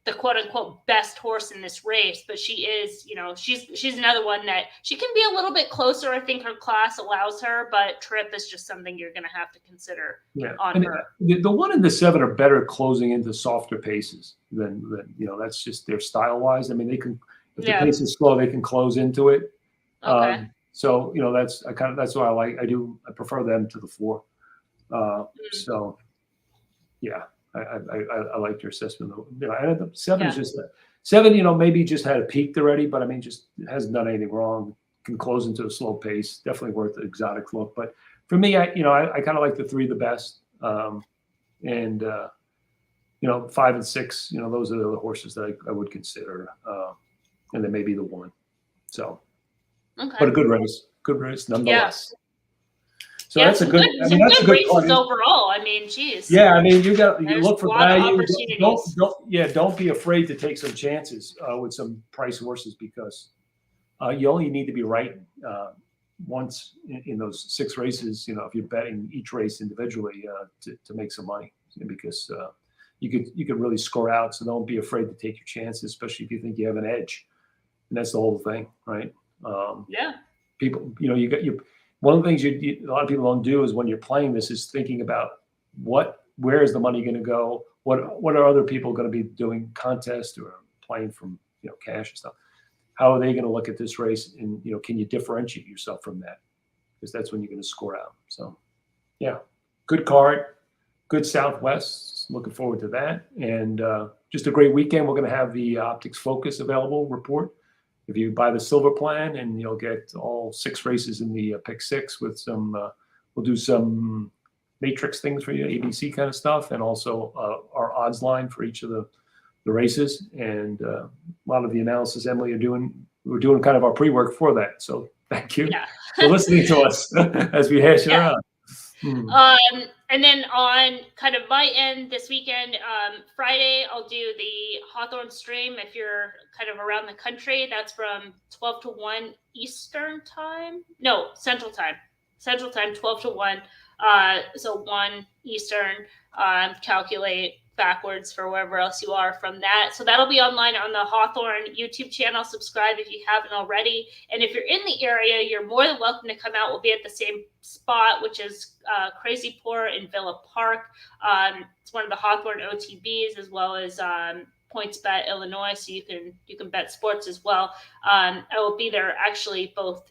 the quote unquote best horse in this race, but she is, she's another one that she can be a little bit closer. I think her class allows her, but trip is just something you're going to have to consider on her. The 1 and the 7 are better closing into softer paces than that's just their style wise. I mean, they can, if the pace is slow, they can close into it. Okay. So that's why I prefer them to the 4. So yeah. I liked your assessment. And the 7 is just 7. Maybe just had a peaked already, but I mean, just hasn't done anything wrong. Can close into a slow pace. Definitely worth the exotic look. But for me, I kind of like the 3 the best. And 5 and 6. Those are the horses that I would consider. And then maybe the 1. So, but a good race nonetheless. Yeah. So that's a good. I mean, that's a good races overall. I mean, geez. Yeah, I mean, you look for value. Don't be afraid to take some chances with some price horses, because you only need to be right once in those 6 races. If you're betting each race individually to make some money, because you could really score out. So don't be afraid to take your chances, especially if you think you have an edge. And that's the whole thing, right? People, one of the things a lot of people don't do is, when you're playing this, is thinking about where is the money going to go? What are other people going to be doing, contests or playing from cash and stuff? How are they going to look at this race? And can you differentiate yourself from that? Because that's when you're going to score out. So yeah, good card, good Southwest. Looking forward to that, and just a great weekend. We're going to have the Optics Focus available report. If you buy the silver plan, and you'll get all 6 races in the pick 6 with some, we'll do some matrix things for you, ABC kind of stuff, and also our odds line for each of the races, and a lot of the analysis Emily we're doing kind of our pre-work for that. So thank you for listening to us as we hash it around. And then on kind of my end this weekend, Friday, I'll do the Hawthorne stream. If you're kind of around the country, that's from 12 to 1 Eastern time. No, Central time. Central time, 12 to 1. So 1 Eastern, calculate backwards for wherever else you are from that. So that'll be online on the Hawthorne YouTube channel. Subscribe if you haven't already. And if you're in the area, you're more than welcome to come out. We'll be at the same spot, which is Crazy Pour in Villa Park. It's one of the Hawthorne OTBs, as well as PointsBet Illinois, so you can bet sports as well. I will be there actually both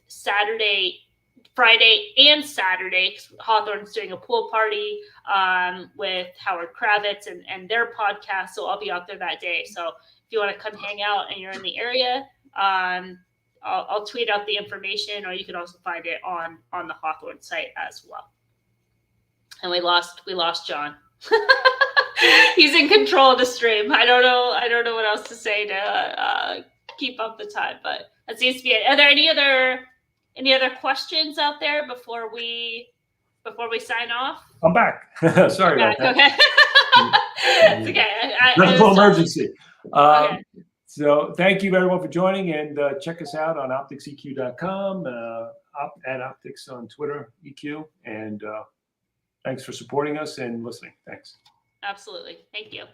Friday and Saturday. Hawthorne's doing a pool party with Howard Kravitz and their podcast, so I'll be out there that day. So if you want to come hang out and you're in the area, I'll tweet out the information, or you can also find it on the Hawthorne site as well. And we lost John. He's in control of the stream. I don't know what else to say to keep up the time, but that seems to be it. Are there any other questions out there before we sign off? I'm back. Sorry about that. Okay. It's okay. Medical emergency. Okay. So thank you everyone for joining, and check us out on OptixEQ.com, at Optics on Twitter, EQ, and thanks for supporting us and listening. Thanks. Absolutely. Thank you.